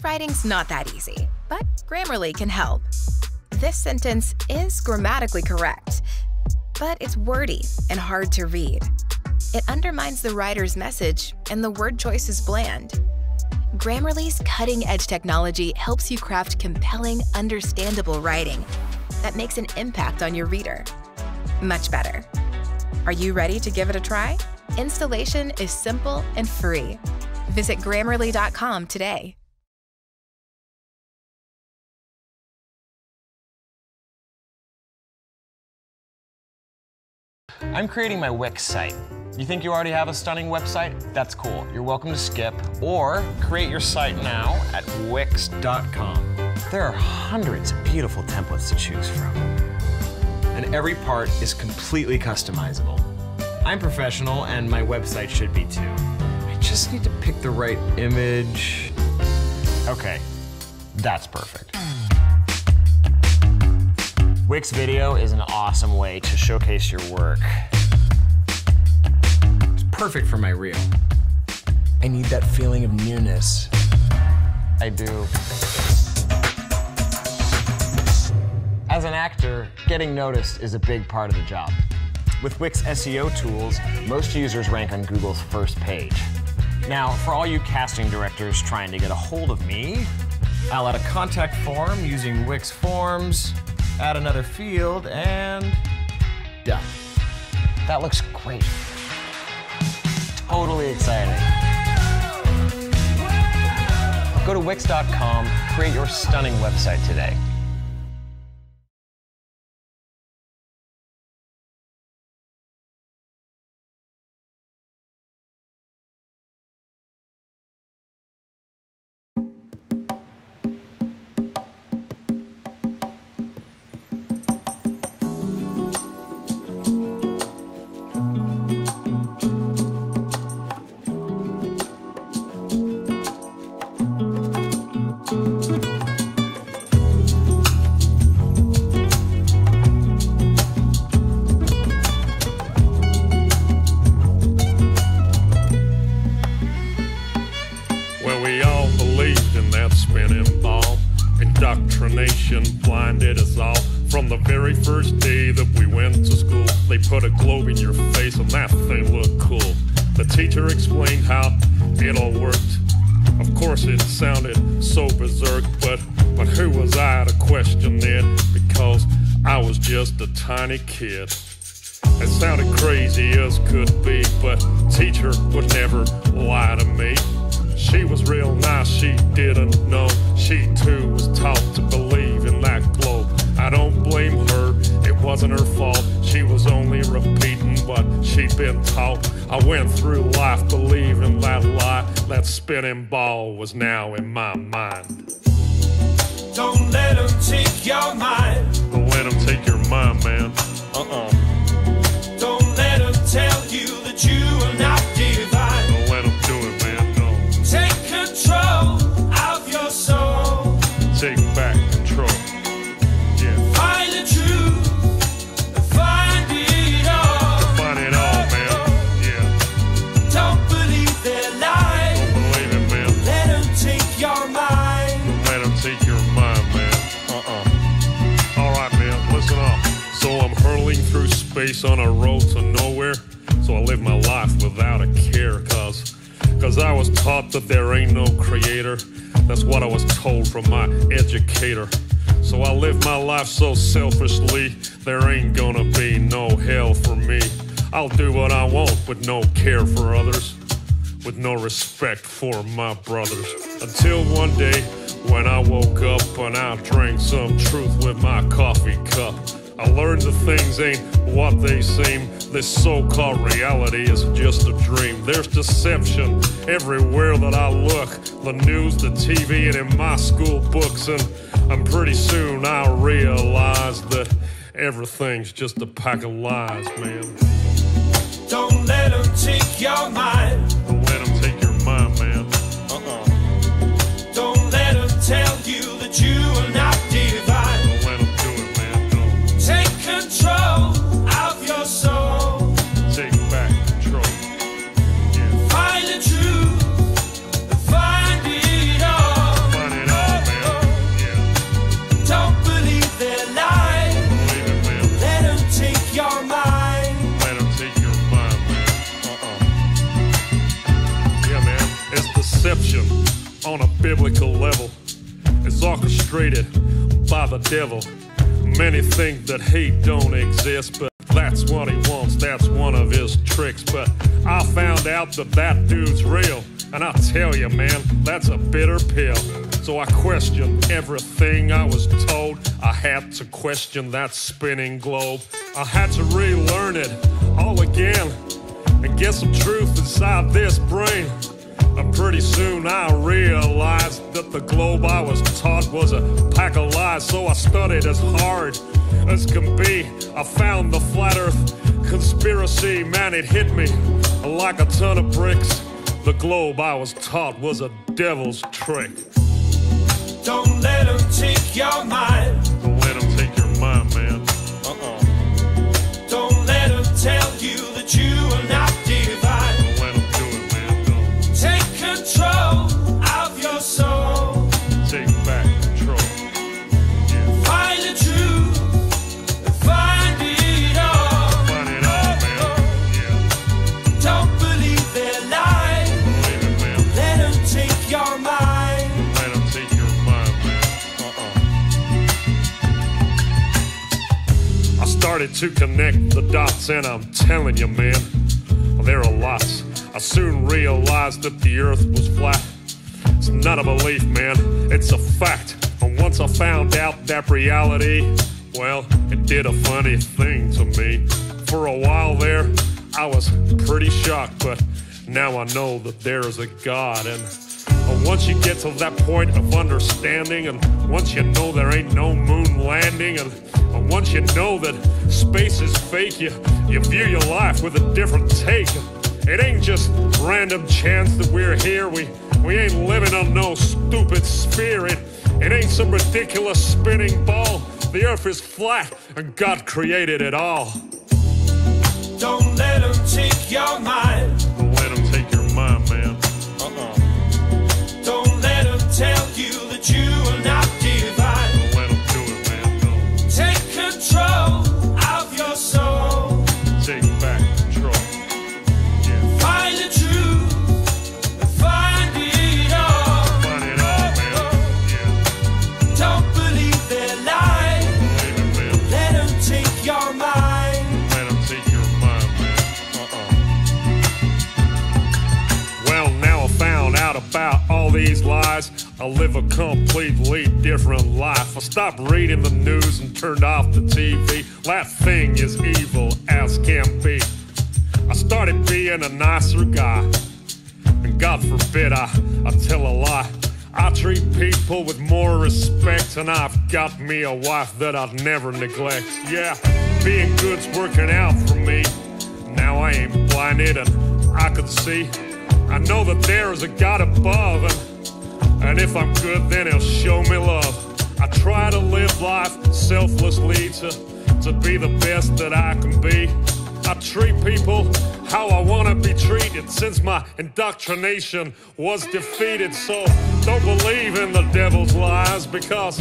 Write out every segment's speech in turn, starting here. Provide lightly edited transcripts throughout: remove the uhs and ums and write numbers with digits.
Writing's not that easy, but Grammarly can help. This sentence is grammatically correct, but it's wordy and hard to read. It undermines the writer's message, and the word choice is bland. Grammarly's cutting-edge technology helps you craft compelling, understandable writing that makes an impact on your reader. Much better. Are you ready to give it a try? Installation is simple and free. Visit Grammarly.com today. I'm creating my Wix site. You think you already have a stunning website? That's cool. You're welcome to skip or create your site now at Wix.com. There are hundreds of beautiful templates to choose from, and every part is completely customizable. I'm professional, and my website should be too. I just need to pick the right image. Okay, that's perfect. Wix Video is an awesome way to showcase your work. It's perfect for my reel. I need that feeling of newness. I do. As an actor, getting noticed is a big part of the job. With Wix SEO tools, most users rank on Google's first page. Now, for all you casting directors trying to get a hold of me, I'll add a contact form using Wix Forms, add another field, and done. That looks great. Totally exciting. Go to Wix.com, create your stunning website today. Indoctrination blinded us all. From the very first day that we went to school, they put a globe in your face and that thing looked cool. The teacher explained how it all worked. Of course it sounded so berserk, but who was I to question it? Because I was just a tiny kid. It sounded crazy as could be, but teacher would never lie to me. She was real nice, she didn't know. She too was taught to believe in that globe. I don't blame her, it wasn't her fault. She was only repeating what she'd been taught. I went through life believing that lie. That spinning ball was now in my mind. Don't let them take your mind. Don't let them take your mind, man. Don't let them tell you that you are not divine. Don't let them do it, man. Take control of your soul. Take back control. Yeah. Find the truth. Find it all. Find it all, man. Yeah. Don't believe their lies. Don't believe it, man. Let them take your mind. Don't let them take your mind, man. Alright, man, listen up. So I'm hurling through space on a road to nowhere. So I live my life without a care, Cause I was taught that there ain't no creator. That's what I was told from my educator. So I live my life so selfishly, there ain't gonna be no hell for me. I'll do what I want with no care for others, with no respect for my brothers. Until one day when I woke up and I drank some truth with my coffee cup. I learned that things ain't what they seem. This so-called reality is just a dream. There's deception everywhere that I look. The news, the TV, and in my school books. And pretty soon I'll realize that everything's just a pack of lies, man. Don't let them take your mind. Don't let them take your mind, man. Don't let them tell you that you are not divine. Don't let them do it, man. Don't. Take control of your soul. Take back control. Yeah. Find the truth. Find it all. Find it This deception on a biblical level is orchestrated by the devil. Many think that hate don't exist, but that's what he wants, that's one of his tricks. But I found out that that dude's real, and I tell you, man, that's a bitter pill. So I questioned everything I was told. I had to question that spinning globe. I had to relearn it all again and get some truth inside this brain. And pretty soon I realized that the globe I was taught was a pack of lies. So I studied as hard as can be. I found the flat earth conspiracy. Man, it hit me like a ton of bricks. The globe I was taught was a devil's trick. Don't let them take your mind. Don't let them take your mind, man. Don't let them tell you that you are not divine. Don't let them do it, man. Don't. Take control of your soul. Take back control. Yeah. Find the truth. Find it all. Find it all, man. Yeah. Don't believe their lies. Believe it, man. Let them take your mind. Let them take your mind, man. I started to connect the dots, and I'm telling you, man, there are lots. I soon realized that the earth was flat. It's not a belief, man, it's a fact. And once I found out that reality, well, it did a funny thing to me. For a while there, I was pretty shocked, but now I know that there is a God. And once you get to that point of understanding, and once you know there ain't no moon landing, and once you know that space is fake, you view your life with a different take. It ain't just random chance that we're here. We ain't living on no stupid sphere. It ain't some ridiculous spinning ball. The earth is flat, and God created it all. Don't let them take your mind. Don't let them take your mind, man. Don't let them tell you that you are not divine. Don't let them do it, man. Don't. Take control of your soul. Take back control. Yeah. Find the truth. Find it all. Find it all, man. Yeah. Don't believe their lies. Believe it, man. Let them take your mind. Let them take your mind, man. Well, now I found out about all these lies. I live a completely different life. I stopped reading the news and turned off the TV. That thing is evil as can be. I started being a nicer guy, and God forbid I tell a lie. I treat people with more respect, and I've got me a wife that I'd never neglect. Yeah, being good's working out for me. Now I ain't blinded and I can see. I know that there is a God above, and if I'm good, then he'll show me love. I try to live life selflessly to be the best that I can be. I treat people how I want to be treated since my indoctrination was defeated. So don't believe in the devil's lies because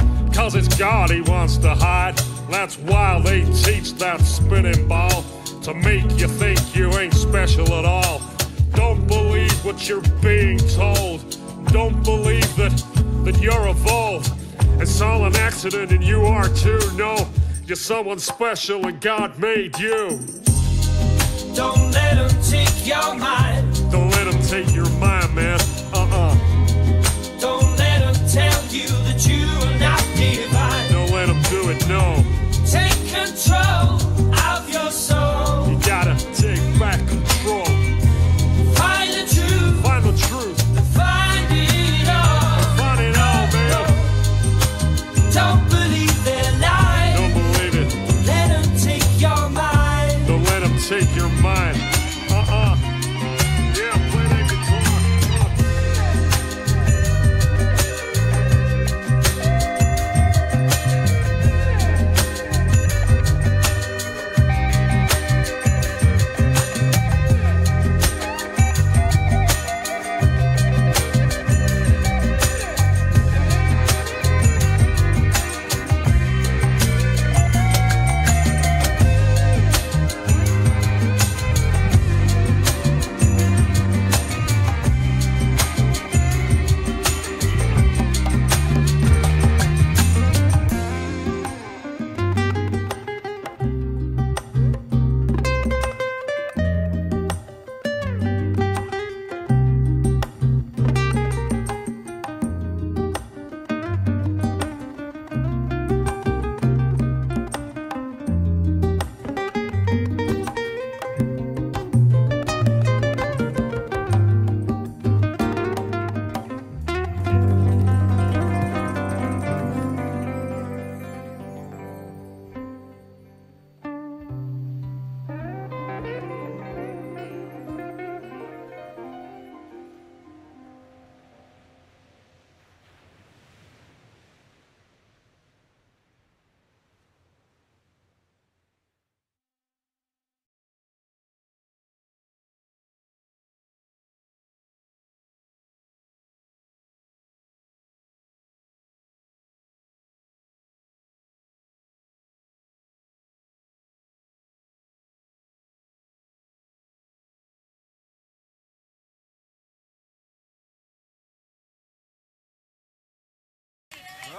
it's God he wants to hide. That's why they teach that spinning ball, to make you think you ain't special at all. Don't believe what you're being told. Don't believe that you're evolved. It's all an accident and you are too. No, you're someone special and God made you. Don't let them take your mind. Don't let them take your mind, man. Don't let them tell you that you are not divine. Don't let them do it, no. Take control of your soul. You gotta take back control. Find the truth. Find the truth. Find it all. Find it all, man. Don't believe their lies. Don't believe it. Let them take your mind. Don't let them take your mind. Yeah, play that guitar.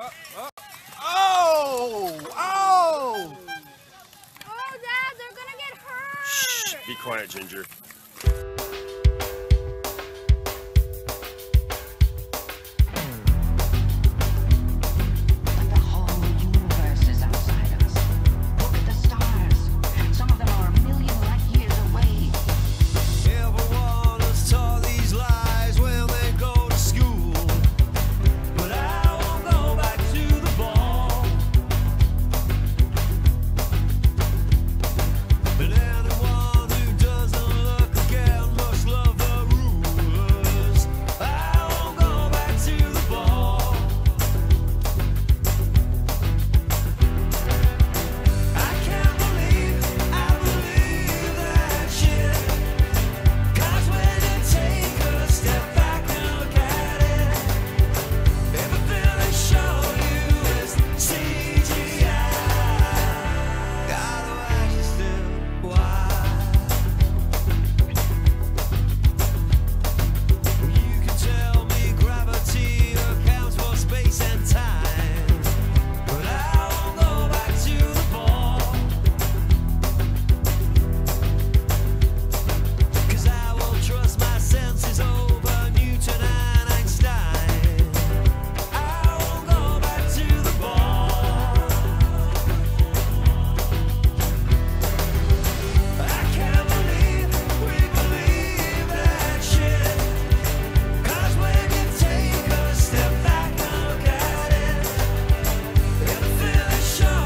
Oh! Oh! Oh, Dad, they're gonna get hurt! Shh, be quiet, Ginger. The whole universe is outside us. Look at the stars. Some of them are a million light years away. Everyone is taught these lies when they go to school. But I won't go back to the ball. And anyone who doesn't look again must love the rulers. I won't go back to the ball. I can't believe that shit. 'Cause when you take a step back and look at it, everything they show you is CGI. Gotta watch you still. Why? You can tell me gravity accounts for space and time, but I won't go back to the ball. 'Cause I will trust my senses over Newton and Einstein. I won't go back to the ball. I can't believe we believe that shit. 'Cause when you take a step back and look at it, everything they show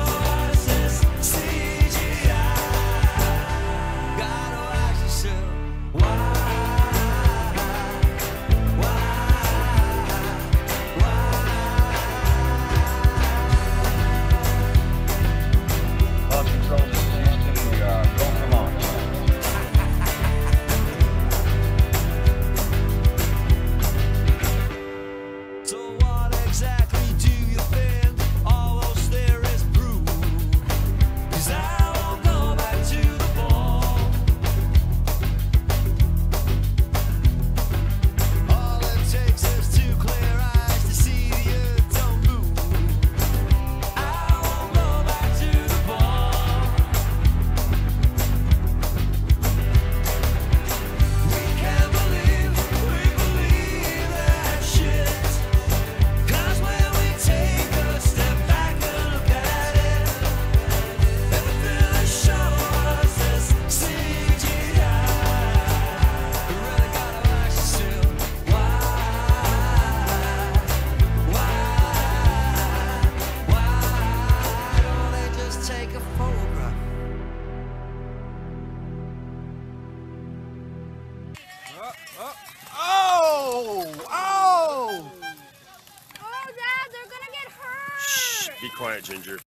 us is CGI. Gotta ask yourself, why? Launch control, this is Houston. We are go for launch. So what exactly do you think all those theories prove? 'Cause I won't go back to the ball. All it takes is two clear eyes to see the earth don't move. I won't go back to the ball. We can't believe we believe that shit. 'Cause when we take a step back and look at it, everything they show us is CGI. You really gotta ask yourself, why don't they just take a photograph? Oh! Oh! Oh, Dad, they're gonna get hurt! Shh, be quiet, Ginger.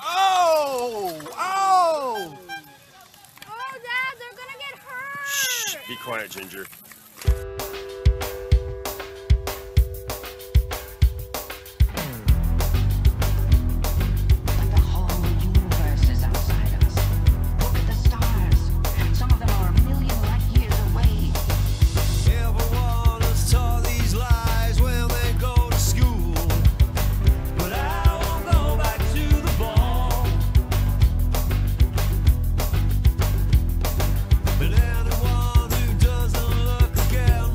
Oh! Oh! Oh, Dad, they're gonna get hurt! Shh, be quiet, Ginger. The whole universe is outside us. Look at the stars. Some of them are a million light years away. Everyone is taught these lies when they go to school. But I won't go back to the ball. And anyone who doesn't look again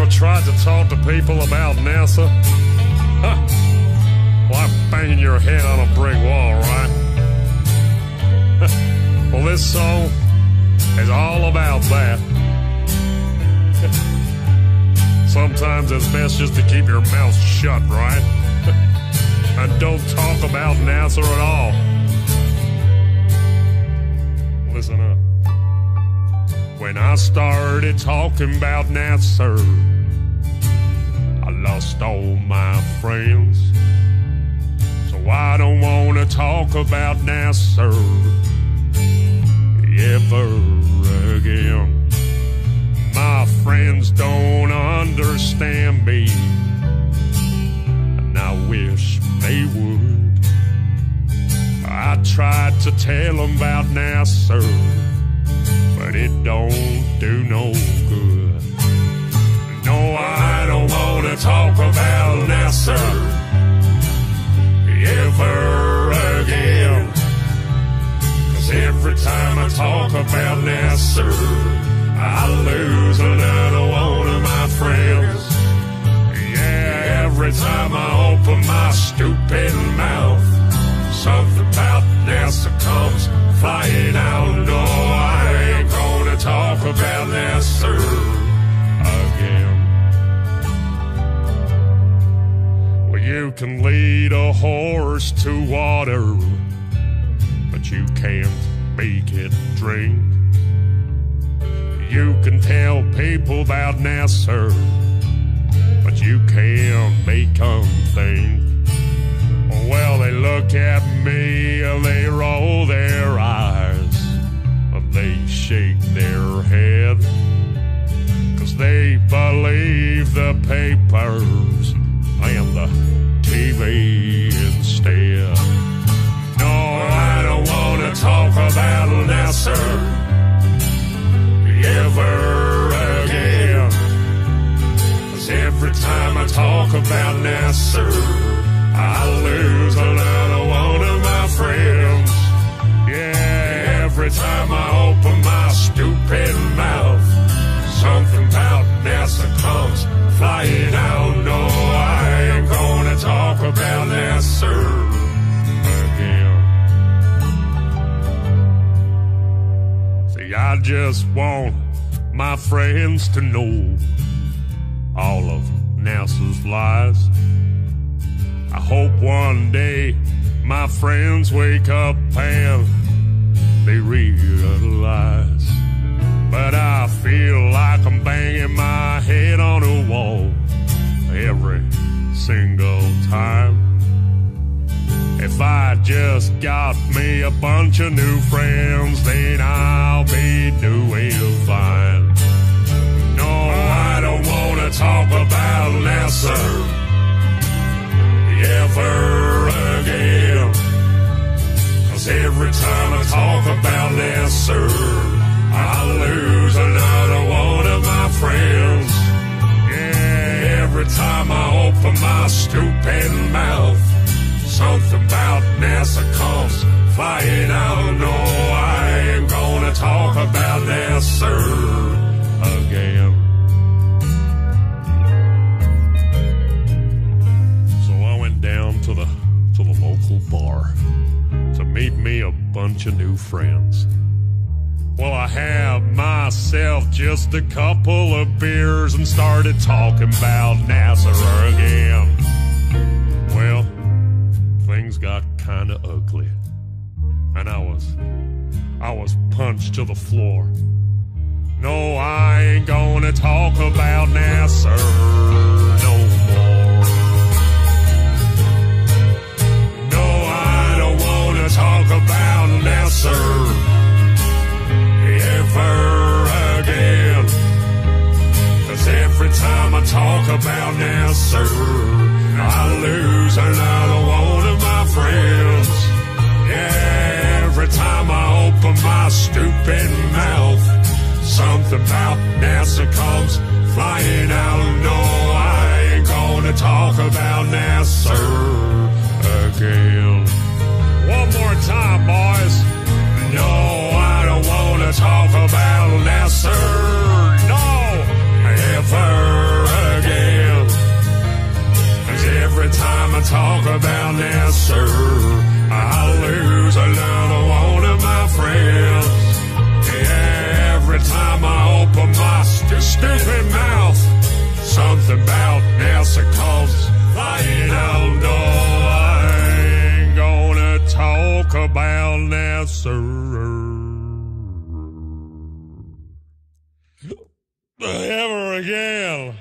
ever tried to talk to people about NASA? Huh. Like banging your head on a brick wall, right? Well, this song is all about that. Sometimes it's best just to keep your mouth shut, right? And don't talk about NASA at all. Listen up. When I started talking about NASA, I lost all my friends. So I don't want to talk about NASA ever again. My friends don't understand me, and I wish they would. I tried to tell them about NASA, but it don't do no good. No, I don't want to talk about NASA ever again. 'Cause every time I talk about NASA, I lose another one of my friends. Yeah, every time I open my stupid mouth, something about NASA comes flying out. No, I ain't gonna talk about NASA again. Well, you can lead a horse to water, but you can't make it drink. You can tell people about NASA, but you can't make them think. Well, they look at me, they roll their eyes, they shake their head, 'cause they believe the papers and the TV instead. No, I don't want to talk about NASA ever again. 'Cause every time I talk about NASA, I lose another one of my friends. Yeah, every time I open my stupid mouth, something about NASA comes flying out. No, I ain't gonna talk about NASA again. See, I just want my friends to know all of NASA's lies. I hope one day my friends wake up and they realize. But I feel like I'm banging my head on a wall every single time. If I just got me a bunch of new friends, then I'll be doing fine. No, I don't want to talk about NASA ever again. 'Cause every time I talk about NASA, I lose another one of my friends. Yeah, every time I open my stupid mouth, something about NASA comes flying out. No, I ain't gonna talk about NASA again. Down to the local bar to meet me a bunch of new friends. Well, I had myself just a couple of beers and started talking about NASA again. Well, things got kind of ugly, and I was punched to the floor. No, I ain't gonna talk about NASA no more. Talk about NASA ever again. 'Cause every time I talk about NASA, I lose another one of my friends. Yeah, every time I open my stupid mouth, something about NASA comes flying out. No, I ain't gonna talk about NASA again. One more time, boys. No, I don't want to talk about NASA. No, ever sir. I lose another one of my friends. Yeah, every time I open my stupid mouth, something about Nelson calls. I don't know. I ain't gonna talk about Nelson ever again.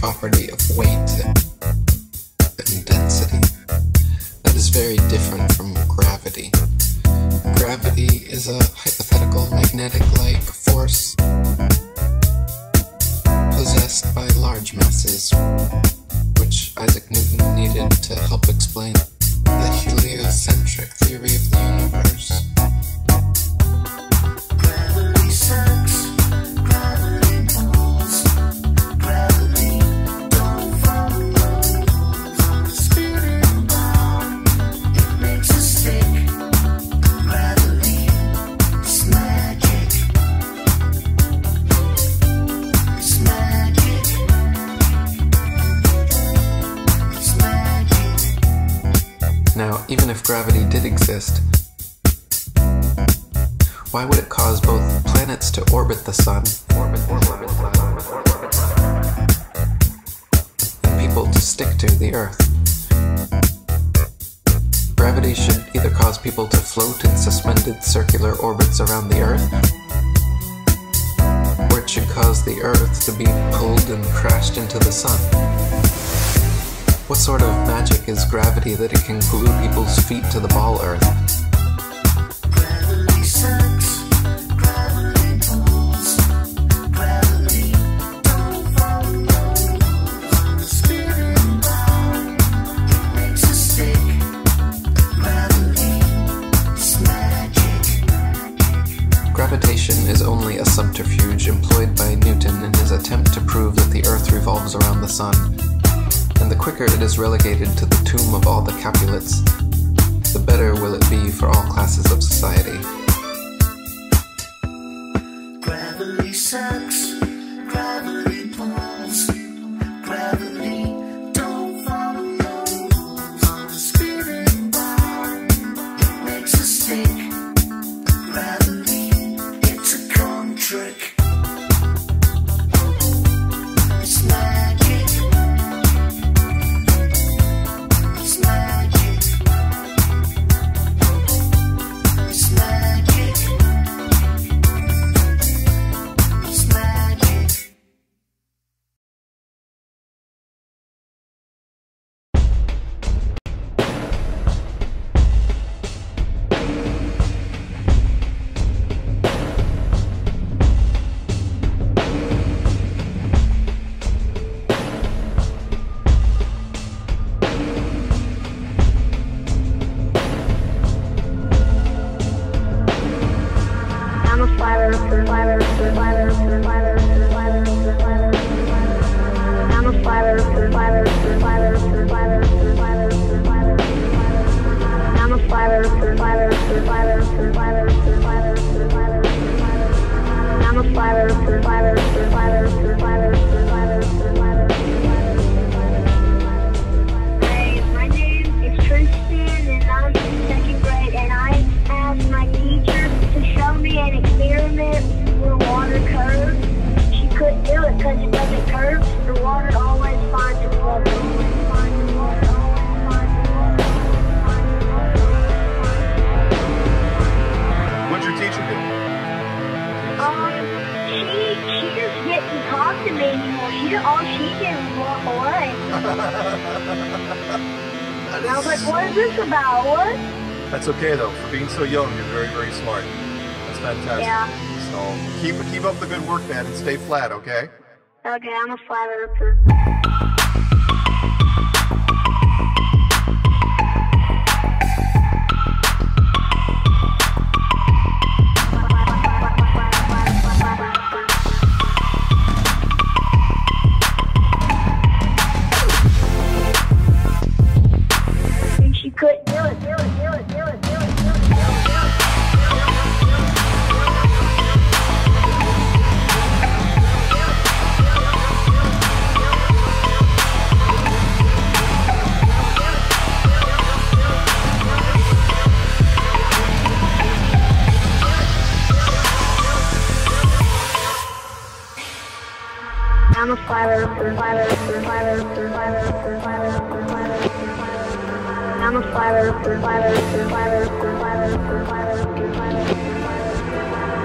property of weight and density that is very different from gravity. Gravity is a hypothetical magnetic-like force possessed by large masses, which Isaac Newton needed to help explain the heliocentric theory of the universe. Gravity sucks, gravity pulls, gravity don't follow rules on the spinning ball. It makes us stick. Gravity is magic. It's magic. It's magic. Now, even if gravity did exist, why would it cause both planets to orbit the sun and people to stick to the Earth? Gravity should either cause people to float in suspended circular orbits around the Earth, or it should cause the Earth to be pulled and crashed into the sun. What sort of magic is gravity that it can glue people's feet to the ball Earth? Gravity sucks, gravity pulls, gravity don't follow rules on the spinning ball. It makes us stick. Gravity is magic. Gravitation is only a subterfuge employed by Newton in his attempt to prove that the Earth revolves around the sun. And the quicker it is relegated to the tomb of all the Capulets, the better will it be for all classes of society. Gravity sucks, gravity pulls, gravity don't follow rules on the spinning ball. It makes us stick. Gravity, it's a con trick. It's magic. It's magic. It's magic. It's magic. I'm a fighter, survivor, survivor, survivor, survivor, survivor, survivor. I'm a fighter, survivor, survivor, survivor, survivor, survivor, survivor. I'm a fighter, survivor, survivor, survivor, survivor, survivor, survivor. I'm a fighter, survivor, survivor, survivor, survivor, survivor, survivor. Hey, my name is Tristan, and I'm in second grade, and I asked my teacher to show me an experiment where water curves. She couldn't do it because it doesn't curve. The water always finds its level. Always finds its water. Always finds its water. What'd your teacher do? She just didn't talk to me anymore. All she did was walk away. And I was like, what is this about? What? That's okay though. For being so young, you're very, very smart. That's fantastic. Yeah. So keep up the good work, man, and stay flat, okay? Okay, I'm a flat earther. And she couldn't do it, do it, do it, do it, do it, do it, do it. I'm a fighter, survivor, survivor, survivor, survivor, survivor, survivor. I'm a fighter, survivor, survivor, survivor, survivor, survivor, survivor.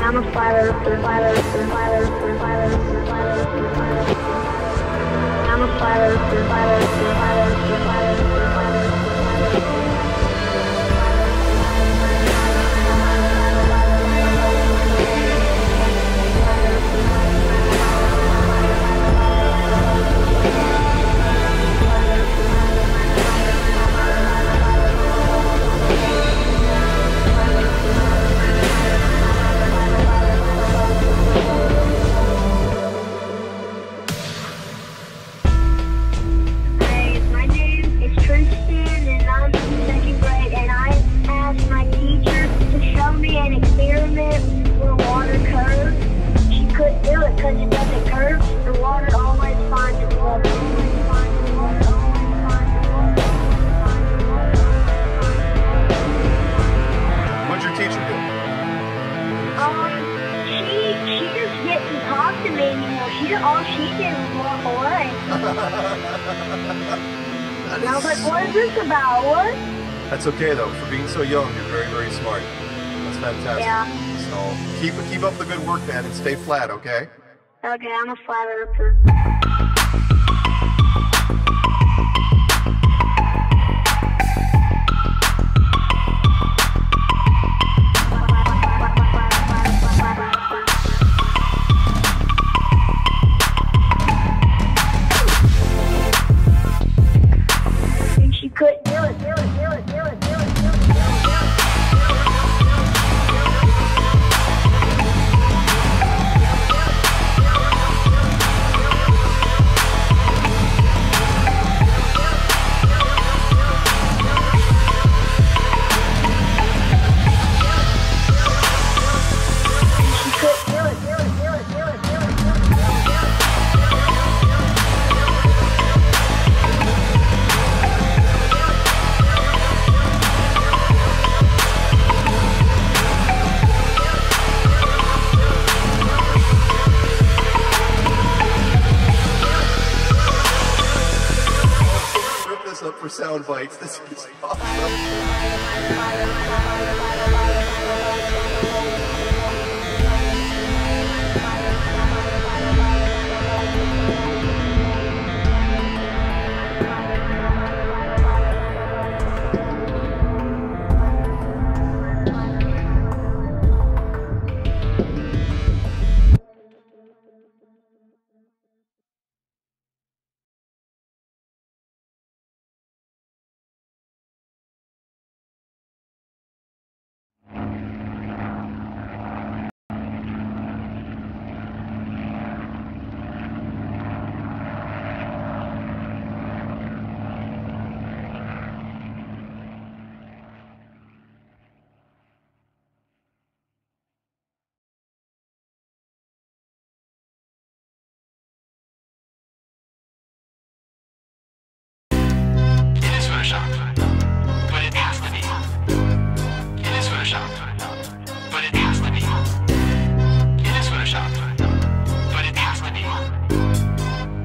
I'm a fighter, survivor, survivor, survivor, survivor, survivor. I'm a all she did was walk away. And I was like, what is this about? What? That's okay though. For being so young, you're very, very smart. That's fantastic. Yeah. So keep up the good work, man, and stay flat, okay? Okay, I'm a flat earther. She couldn't do it. Up for sound bites. This is awesome.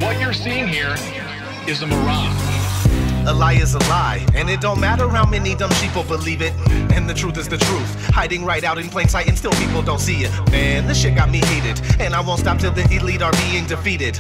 What you're seeing here is a mirage. A lie is a lie, and it don't matter how many dumb sheeple believe it. And the truth is the truth, hiding right out in plain sight, and still people don't see it. Man, this shit got me heated, and I won't stop till the elite are being defeated.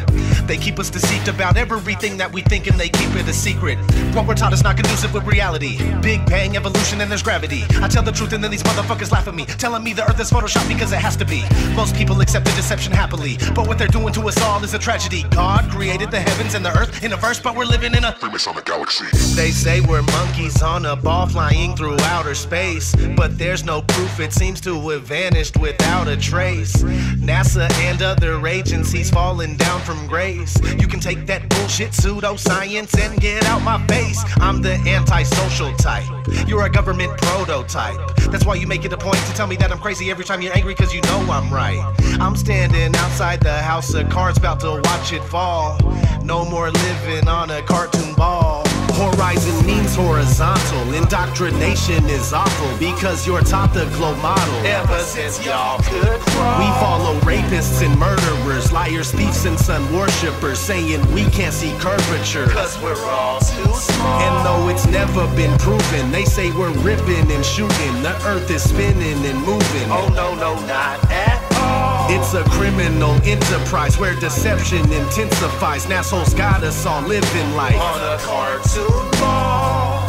They keep us deceived about everything that we think, and they keep it a secret. What we're taught is not conducive with reality. Big bang, evolution, and there's gravity. I tell the truth, and then these motherfuckers laugh at me, telling me the earth is photoshopped because it has to be. Most people accept the deception happily, but what they're doing to us all is a tragedy. God created the heavens and the earth in a verse, but we're living in a Freemasonic galaxy. They say we're monkeys on a ball flying through outer space, but there's no proof, it seems to have vanished without a trace. NASA and other agencies falling down from grace. You can take that bullshit pseudoscience and get out my face. I'm the antisocial type, you're a government prototype. That's why you make it a point to tell me that I'm crazy every time you're angry, cause you know I'm right. I'm standing outside the house of cards about to watch it fall. No more living on a cartoon ball. Horizon means horizontal, indoctrination is awful because you're taught the globe model. Ever since y'all could crawl, we follow rapists and murderers, liars, thieves, and sun worshippers, saying we can't see curvature cause we're all too small. And though it's never been proven, they say we're ripping and shooting, the earth is spinning and moving. Oh no, no, not at all. It's a criminal enterprise where deception intensifies. Assholes got us all living life on a cartoon ball.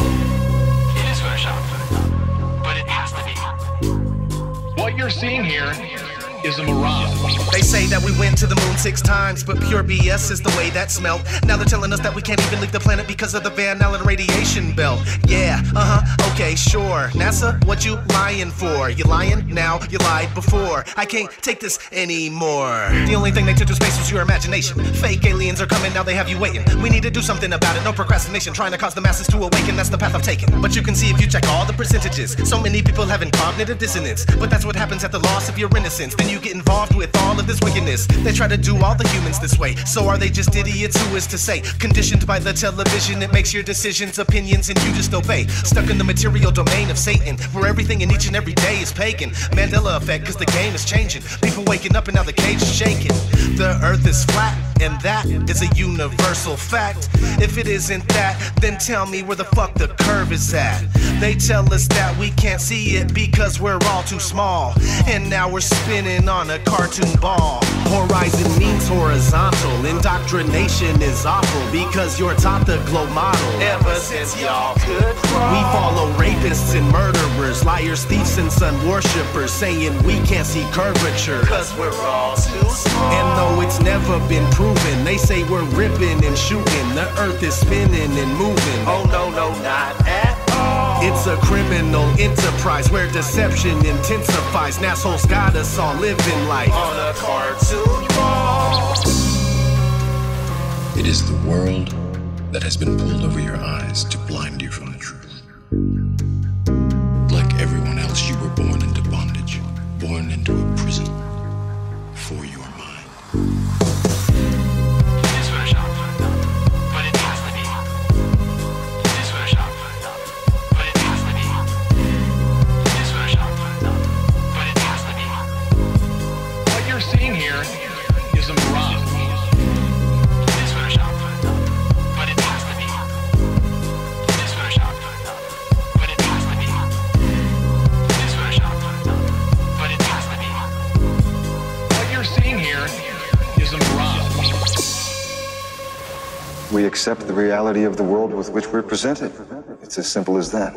It is Photoshop, but it has to be. What you're seeing here is a mirage. They say that we went to the moon 6 times, but pure BS is the way that smelled. Now they're telling us that we can't even leave the planet because of the Van Allen radiation belt. Yeah, okay, sure. NASA, what you lying for? You lying now, you lied before. I can't take this anymore. The only thing they took to space was your imagination. Fake aliens are coming, now they have you waiting. We need to do something about it, no procrastination. Trying to cause the masses to awaken, that's the path I've taken. But you can see if you check all the percentages. So many people having cognitive dissonance. But that's what happens at the loss of your innocence. Then you get involved with all of this wickedness. They try to do all the humans this way. So are they just idiots? Who is to say? Conditioned by the television, it makes your decisions, opinions, and you just obey. Stuck in the material domain of Satan, where everything in each and every day is pagan. Mandela effect, cause the game is changing. People waking up and now the cage is shaking. The earth is flat, and that is a universal fact. If it isn't that, then tell me where the fuck the curve is at. They tell us that we can't see it because we're all too small. And now we're spinning on a cartoon ball. Horizon means horizontal. Indoctrination is awful because you're taught the glow model. Ever since y'all could crawl. We follow rapists and murderers, liars, thieves, and sun worshippers, saying we can't see curvature cause we're all too small. And though it's never been proven, they say we're ripping and shooting. The earth is spinning and moving. Oh no, no, not at all. It's a criminal enterprise where deception intensifies. Assholes got us all living life on a cartoon ball. It is the world that has been pulled over your eyes to blind you from the truth. Like everyone else, you were born into bondage, born into a prison for your mind. We accept the reality of the world with which we're presented. It's as simple as that.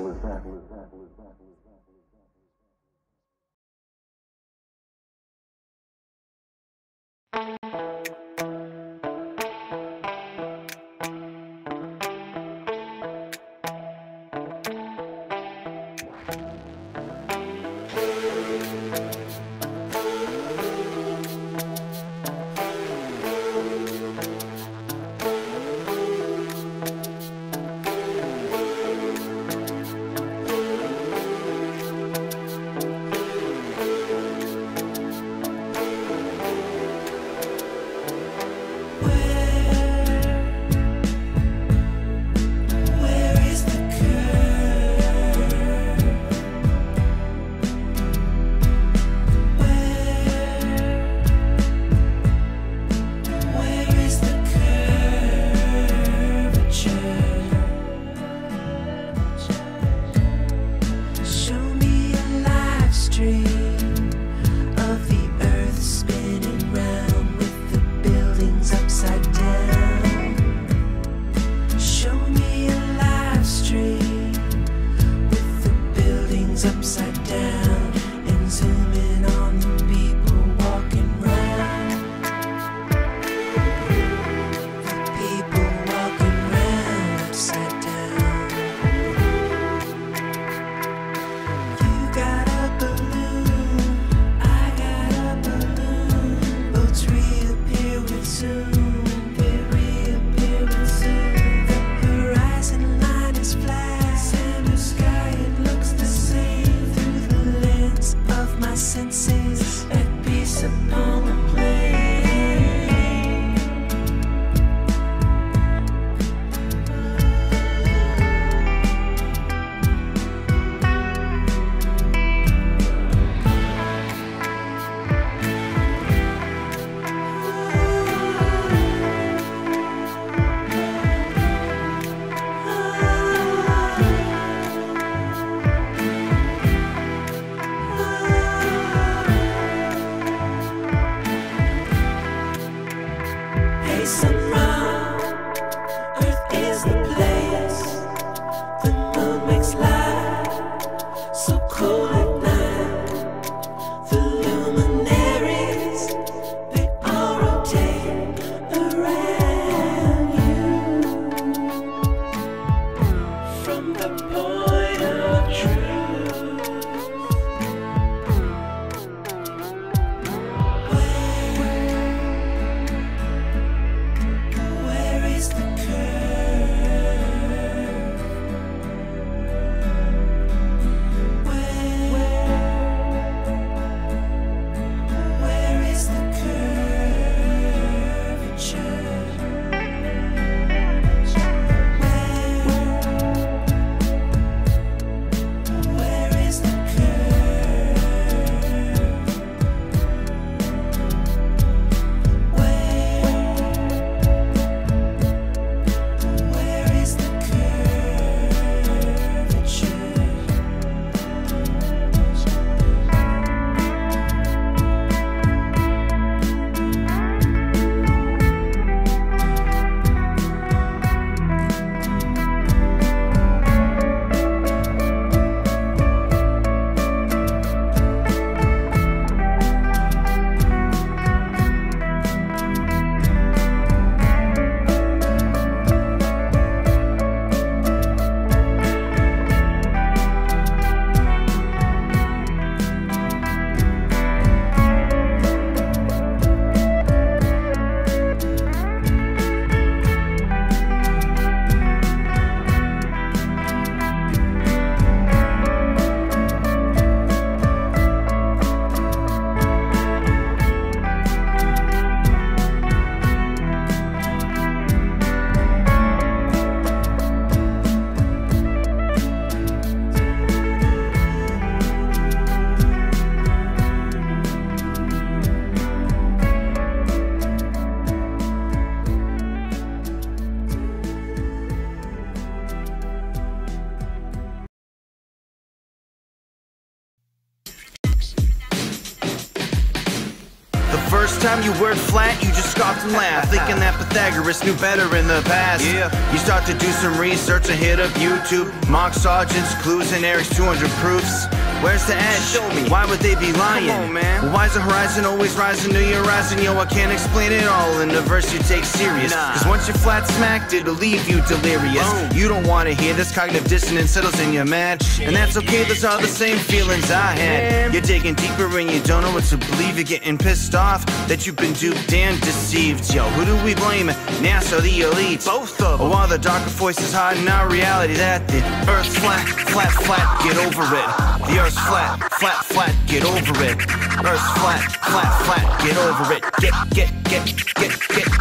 First time you word flat, you just scoffed and laughed, thinking that Pythagoras knew better in the past. You start to do some research and hit up YouTube, Mark Sargent's clues and Eric's 200 proofs. Where's the edge? Show me. Why would they be lying? Come on, man. Well, why's the horizon always rising to your horizon? Yo, I can't explain it all in a verse you take serious. Cause once you're flat smacked, it'll leave you delirious. You don't wanna hear this, cognitive dissonance settles in your mad. And that's okay, those are the same feelings I had. You're digging deeper and you don't know what to believe. You're getting pissed off that you've been duped and deceived. Yo, who do we blame? NASA, the elite. Both of them. While the darker voices hiding our reality that the earth's flat, flat, flat, get over it. The earth's flat, flat, flat, get over it. Earth's flat, flat, flat, get over it.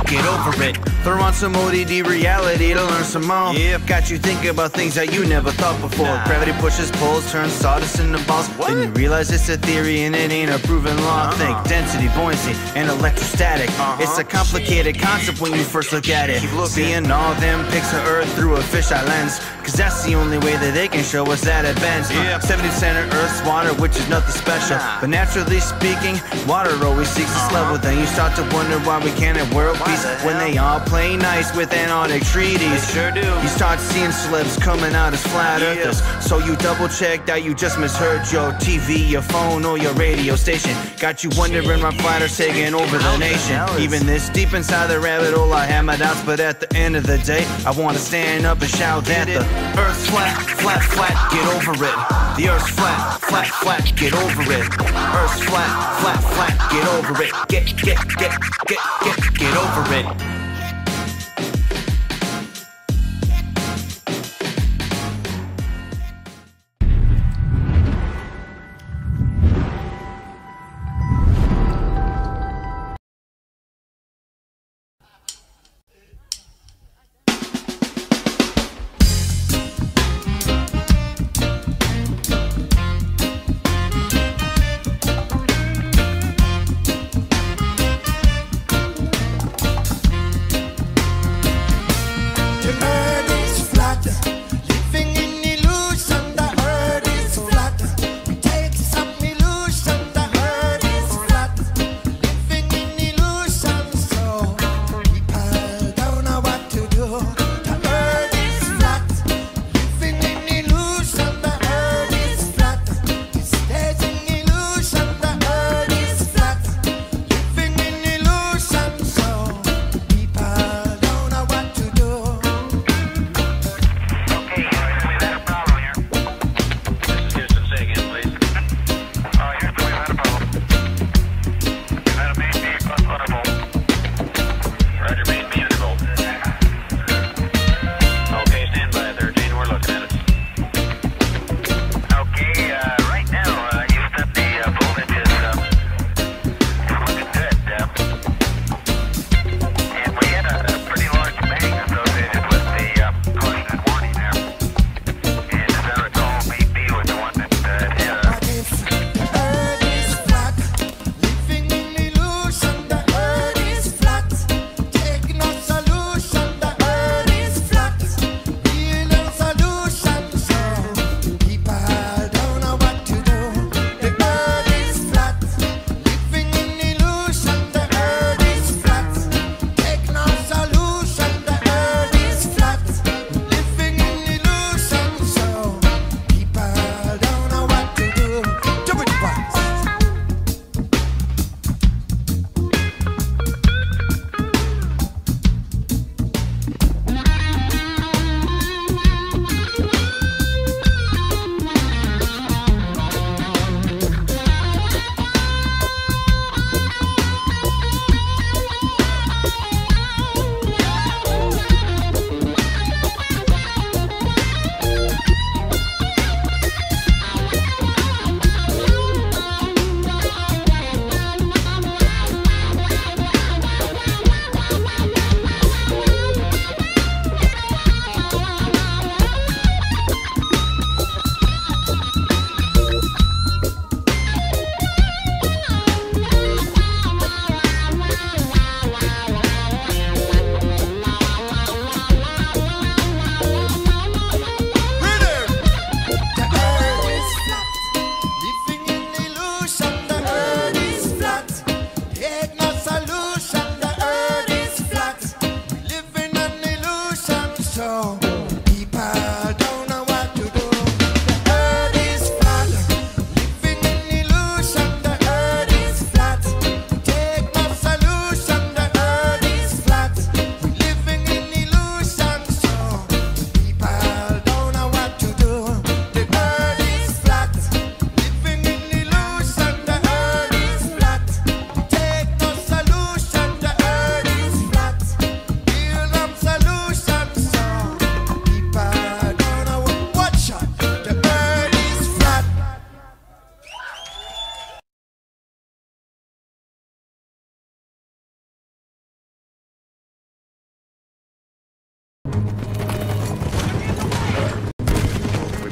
Get over it. Throw on some ODD reality to learn some more. Got you thinking about things that you never thought before. Gravity pushes, pulls, turns sawdust into balls. Then you realize it's a theory and it ain't a proven law. Think density, buoyancy, and electrostatic. It's a complicated concept when you first look at it. Seeing all them pics of Earth through a fisheye lens, cause that's the only way that they can show us that it bends. 70% of Earth's water, which is nothing special. But naturally speaking, water always seeks its level. Then you start to wonder why we can't have world peace when they all play nice with Antarctic treaties. Sure do. You start seeing celebs coming out as flat earthers. So you double check that you just misheard your TV, your phone, or your radio station. Got you wondering why flat earth's taking over the nation. Even this deep inside the rabbit hole, I have my doubts. But at the end of the day, I wanna stand up and shout that the earth's flat, flat, flat, get over it. The earth's flat, flat, flat, get over it. Earth's flat, flat, flat, get over it. Get over it.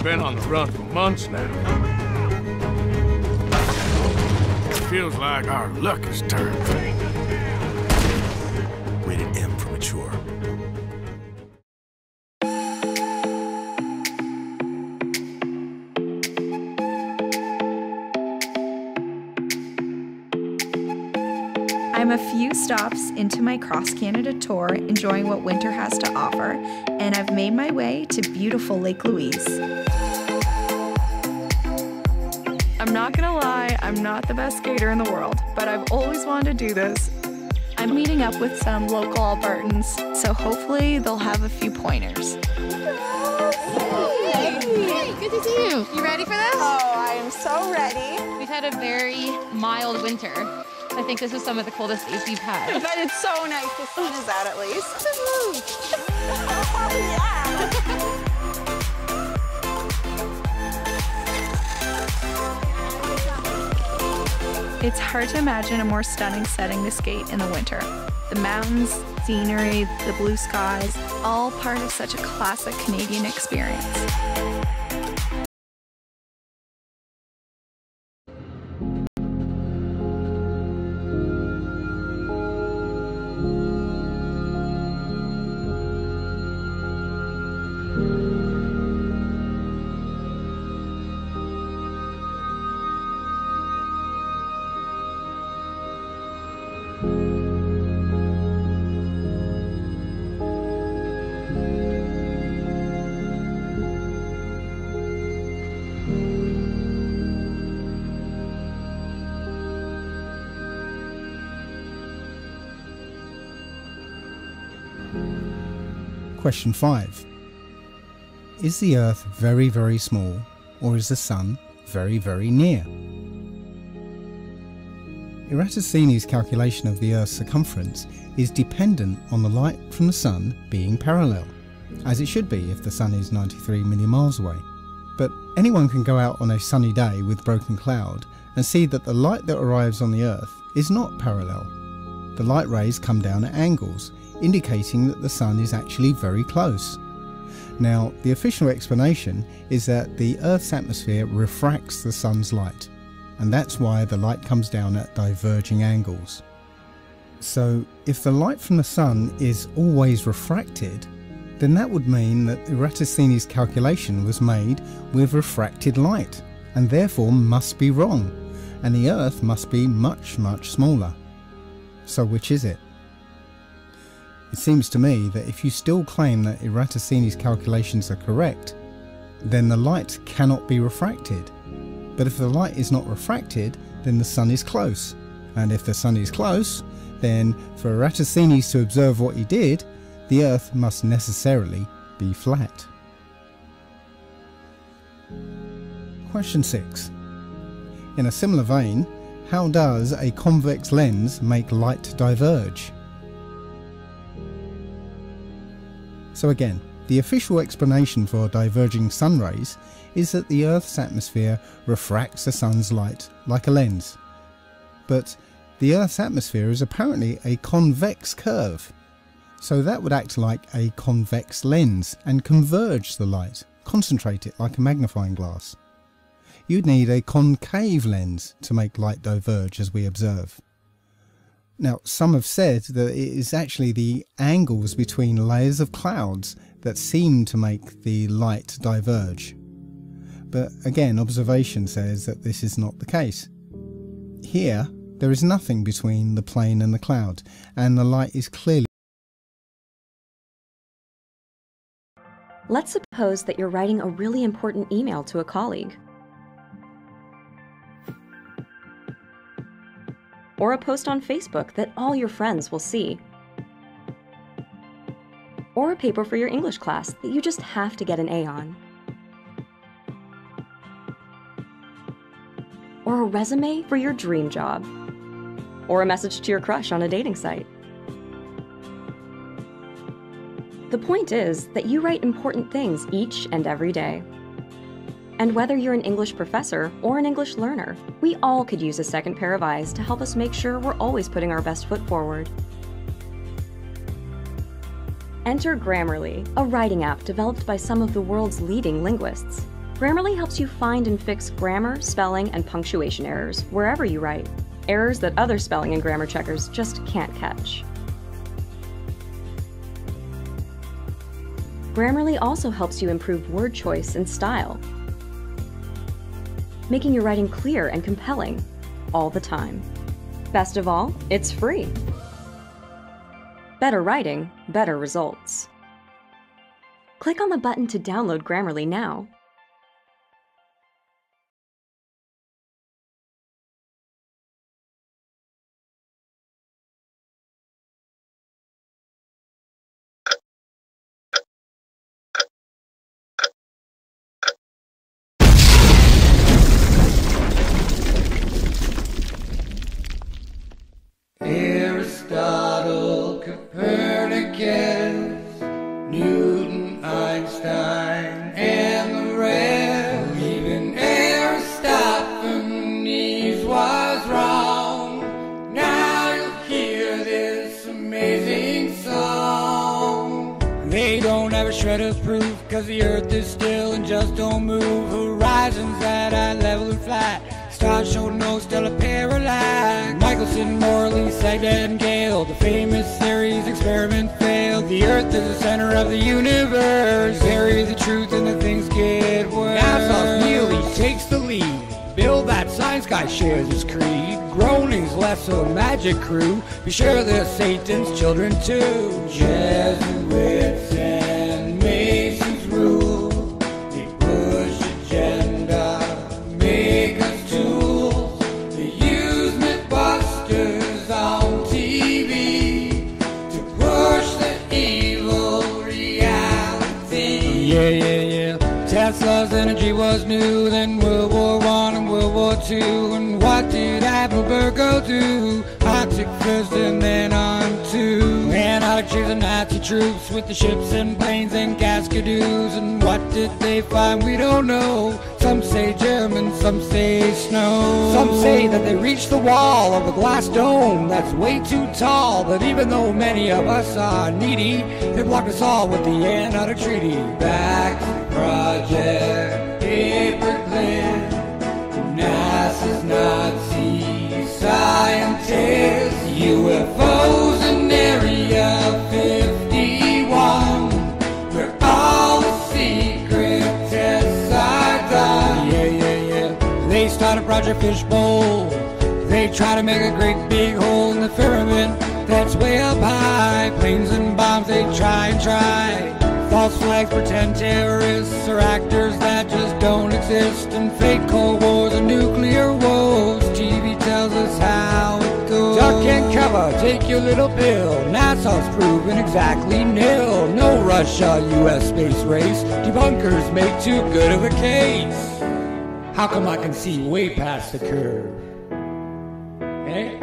been on the run for months now. It feels like our luck has turned. Rated M for mature. I'm a few stops into my cross-Canada tour, enjoying what winter has to offer, and I've made my way to beautiful Lake Louise. I'm not gonna lie, I'm not the best skater in the world, but I've always wanted to do this. I'm meeting up with some local Albertans, so hopefully they'll have a few pointers. Hey, good to see you. You ready for this? Oh, I am so ready. We've had a very mild winter. I think this is some of the coldest days we've had. But it's so nice. The sun is out at least. It's hard to imagine a more stunning setting to skate in the winter. The mountains, scenery, the blue skies, all part of such a classic Canadian experience. Question 5. Is the Earth very, very small, or is the Sun very, very near? Eratosthenes' calculation of the Earth's circumference is dependent on the light from the Sun being parallel, as it should be if the Sun is 93 million miles away. But anyone can go out on a sunny day with broken cloud and see that the light that arrives on the Earth is not parallel. The light rays come down at angles, indicating that the Sun is actually very close. Now, the official explanation is that the Earth's atmosphere refracts the Sun's light, and that's why the light comes down at diverging angles. So, if the light from the Sun is always refracted, then that would mean that Eratosthenes' calculation was made with refracted light, and therefore must be wrong, and the Earth must be much, much smaller. So which is it? It seems to me that if you still claim that Eratosthenes' calculations are correct, then the light cannot be refracted. But if the light is not refracted, then the Sun is close. And if the Sun is close, then for Eratosthenes to observe what he did, the Earth must necessarily be flat. Question 6. In a similar vein, how does a convex lens make light diverge? So again, the official explanation for diverging sun rays is that the Earth's atmosphere refracts the Sun's light like a lens. But the Earth's atmosphere is apparently a convex curve, so that would act like a convex lens and converge the light, concentrate it like a magnifying glass. You'd need a concave lens to make light diverge as we observe. Now, some have said that it is actually the angles between layers of clouds that seem to make the light diverge. But again, observation says that this is not the case. Here, there is nothing between the plane and the cloud, and the light is clearly... Let's suppose that you're writing a really important email to a colleague. Or a post on Facebook that all your friends will see. Or a paper for your English class that you just have to get an A on. Or a resume for your dream job. Or a message to your crush on a dating site. The point is that you write important things each and every day. And whether you're an English professor or an English learner, we all could use a second pair of eyes to help us make sure we're always putting our best foot forward. Enter Grammarly, a writing app developed by some of the world's leading linguists. Grammarly helps you find and fix grammar, spelling, and punctuation errors wherever you write. Errors that other spelling and grammar checkers just can't catch. Grammarly also helps you improve word choice and style, making your writing clear and compelling all the time. Best of all, it's free. Better writing, better results. Click on the button to download Grammarly now. Aristotle, Copernicus, Newton, Einstein, and the rest. Even Aristophanes was wrong. Now you'll hear this amazing song. They don't have a shred of proof, cause the earth is still and just don't move. Horizons at eye level and flat, stars show no stellar parallax. Michelson, Morley, Sagdan, and Gale, the famous series experiment failed. The earth is the center of the universe. Bury the truth and the things get worse. NASA really takes the lead. Bill, that science guy, shares his creed. Groaning's left a magic crew. Be sure they're Satan's children too. Jesuits and Masons rule. They push agenda, make us tools. They use Mythbusters on TV to push the evil reality. Yeah. Tesla's energy was new, then World War I and World War II. And what did Apfelberg do? Toxic first and then on to ran out of chasing Nazi troops with the ships and planes and cascadoos. And what did they find? We don't know. Some say German, some say snow. Some say that they reached the wall of a glass dome that's way too tall. But even though many of us are needy, they blocked us all with the Antarctic Treaty. Back to Project Paperclip, NASA's Nazi scientists, UFOs in Area 51, where all the secret tests are done. Yeah. They started Project Fishbowl. They try to make a great big hole in the firmament that's way up high. Planes and bombs, they try and try. False flags, pretend terrorists, or actors that just don't exist. And fake Cold Wars and nuclear woes. TV tells us how it goes. Duck and cover, take your little pill. NASA's proven exactly nil. No Russia, US space race. Debunkers make too good of a case. How come I can see way past the curve? Eh?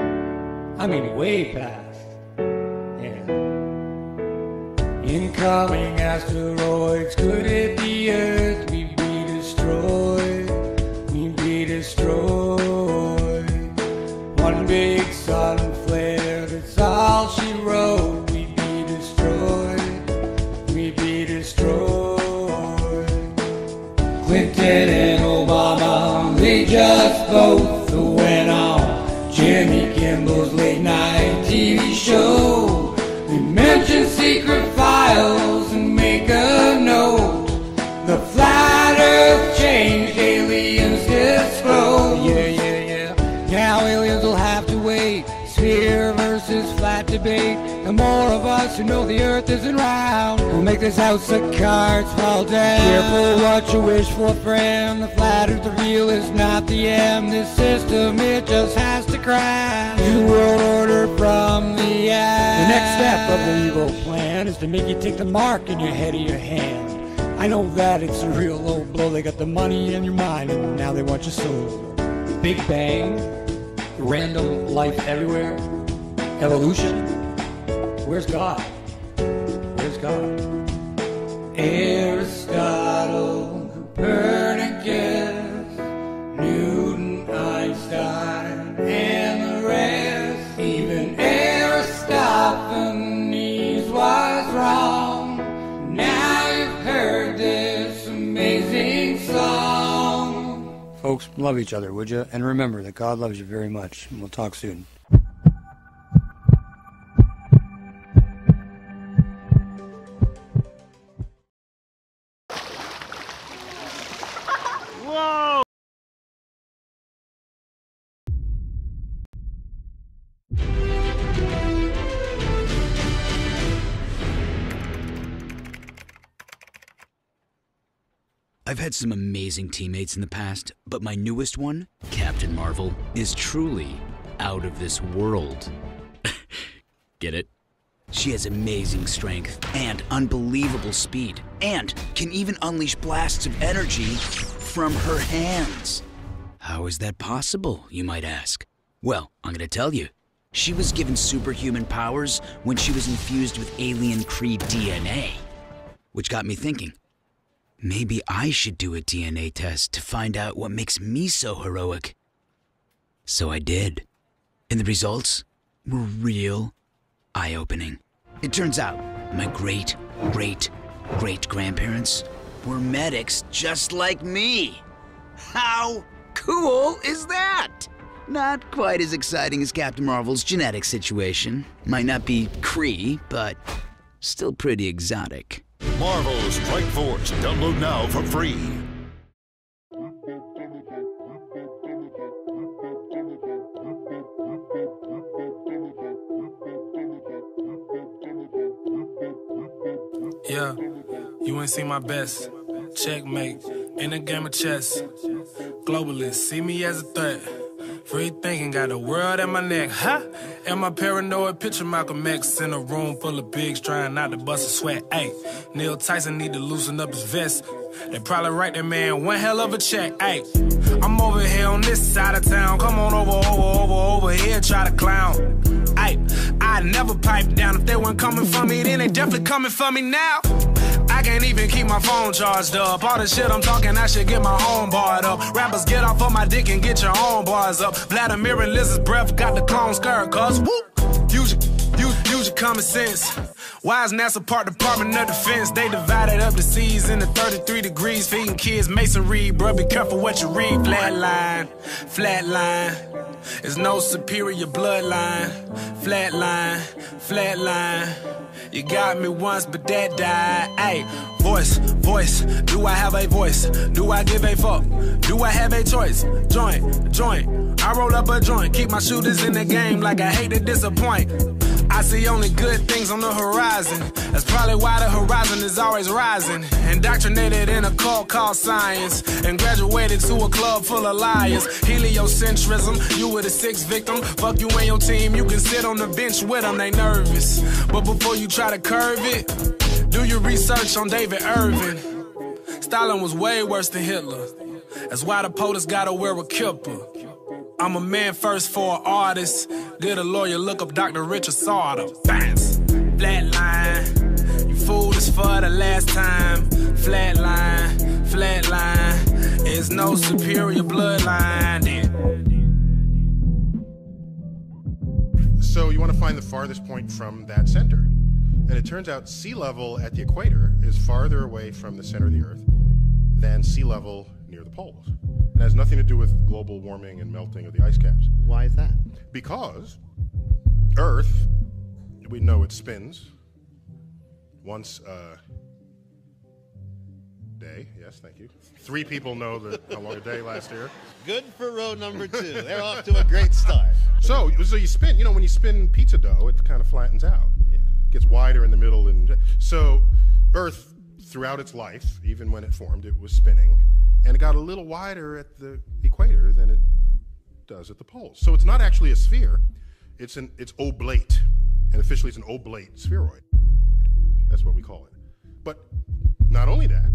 I mean way past. Incoming asteroids, could it be Earth? We'd be destroyed, we'd be destroyed. One big sun flare, that's all she wrote. We'd be destroyed, we'd be destroyed. Clinton and Obama, they just both went on Jimmy Kimmel's late night TV show. They mention secret files and make a note. The flat earth changed, aliens disclosed. Yeah. Now aliens will have to wait. Sphere versus flat debate. The more of us who know the earth isn't round will make this house of cards fall down. Careful what you wish for, friend. The flat earth, the real is not the end. This system, it just has to crash. New world order from the end. The next step of the evil plan is to make you take the mark in your head or your hand. I know that it's a real low blow. They got the money in your mind and now they want your soul. Big Bang, random life everywhere, evolution. Where's God? Where's God? Aristotle, Copernicus, Newton, Einstein, and the rest. Even Aristophanes was wrong. Now you've heard this amazing song. Folks, love each other, would you? And remember that God loves you very much. And we'll talk soon. Whoa! I've had some amazing teammates in the past, but my newest one, Captain Marvel, is truly out of this world. Get it? She has amazing strength and unbelievable speed, and can even unleash blasts of energy from her hands. How is that possible, you might ask? Well, I'm gonna tell you. She was given superhuman powers when she was infused with alien Kree DNA, which got me thinking. Maybe I should do a DNA test to find out what makes me so heroic. So I did. And the results were real eye-opening. It turns out my great-great-great-grandparents were medics just like me. How cool is that? Not quite as exciting as Captain Marvel's genetic situation. Might not be Kree, but still pretty exotic. Marvel Strike Force. Download now for free. Yeah, you ain't seen my best. Checkmate, in a game of chess. Globalists see me as a threat. Free thinking, got the world at my neck, huh? And my paranoid picture Malcolm X in a room full of bigs trying not to bust a sweat. Ayy, Neil Tyson need to loosen up his vest. They probably write that man one hell of a check. Ayy, I'm over here on this side of town. Come on over here, try to clown. Ayy, I never pipe down. If they weren't coming for me, then they definitely coming for me now. I can't even keep my phone charged up. All the shit I'm talking, I should get my own barred up. Rappers, get off of my dick and get your own bars up. Vladimir and Liz's breath got the clone skirt, cuz whoop. Use your common sense. Why is NASA Part Department of Defense? They divided up the seas into 33 degrees, feeding kids masonry. Bruh, be careful what you read. Flatline, flatline. There's no superior bloodline. Flatline, flatline. You got me once, but that died. Ayy, voice. Do I have a voice? Do I give a fuck? Do I have a choice? Joint. I roll up a joint. Keep my shooters in the game like I hate to disappoint. I see only good things on the horizon. That's probably why the horizon is always rising. Indoctrinated in a cult called science, and graduated to a club full of liars. Heliocentrism, you were the sixth victim. Fuck you and your team, you can sit on the bench with them, they nervous. But before you try to curve it, do your research on David Irving. Stalin was way worse than Hitler. That's why the POTUS gotta wear a kipper. I'm a man first for an artist. Get a lawyer, look up Dr. Richard Sauter. Bounce. Flatline. You fooled us for the last time. Flatline. There's no superior bloodline then. So you want to find the farthest point from that center. And it turns out sea level at the equator is farther away from the center of the Earth than sea level near the poles. It has nothing to do with global warming and melting of the ice caps. Why is that? Because Earth, we know it spins once a day. Yes, thank you. 3 people know how long a day lasts here. Good for row number 2. They're off to a great start. So you spin, when you spin pizza dough, it kind of flattens out. Yeah. Gets wider in the middle. And so Earth, throughout its life, even when it formed, it was spinning. And it got a little wider at the equator than it does at the poles. So it's not actually a sphere, it's oblate. And officially it's an oblate spheroid. That's what we call it. But not only that,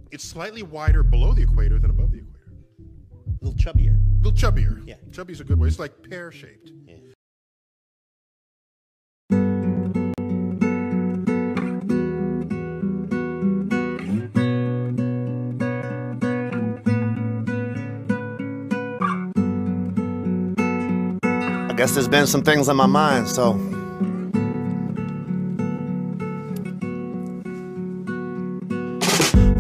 it's slightly wider below the equator than above the equator. A little chubbier. A little chubbier. Yeah. Chubby's a good way. It's like pear-shaped. Yeah. I guess there's been some things on my mind, so.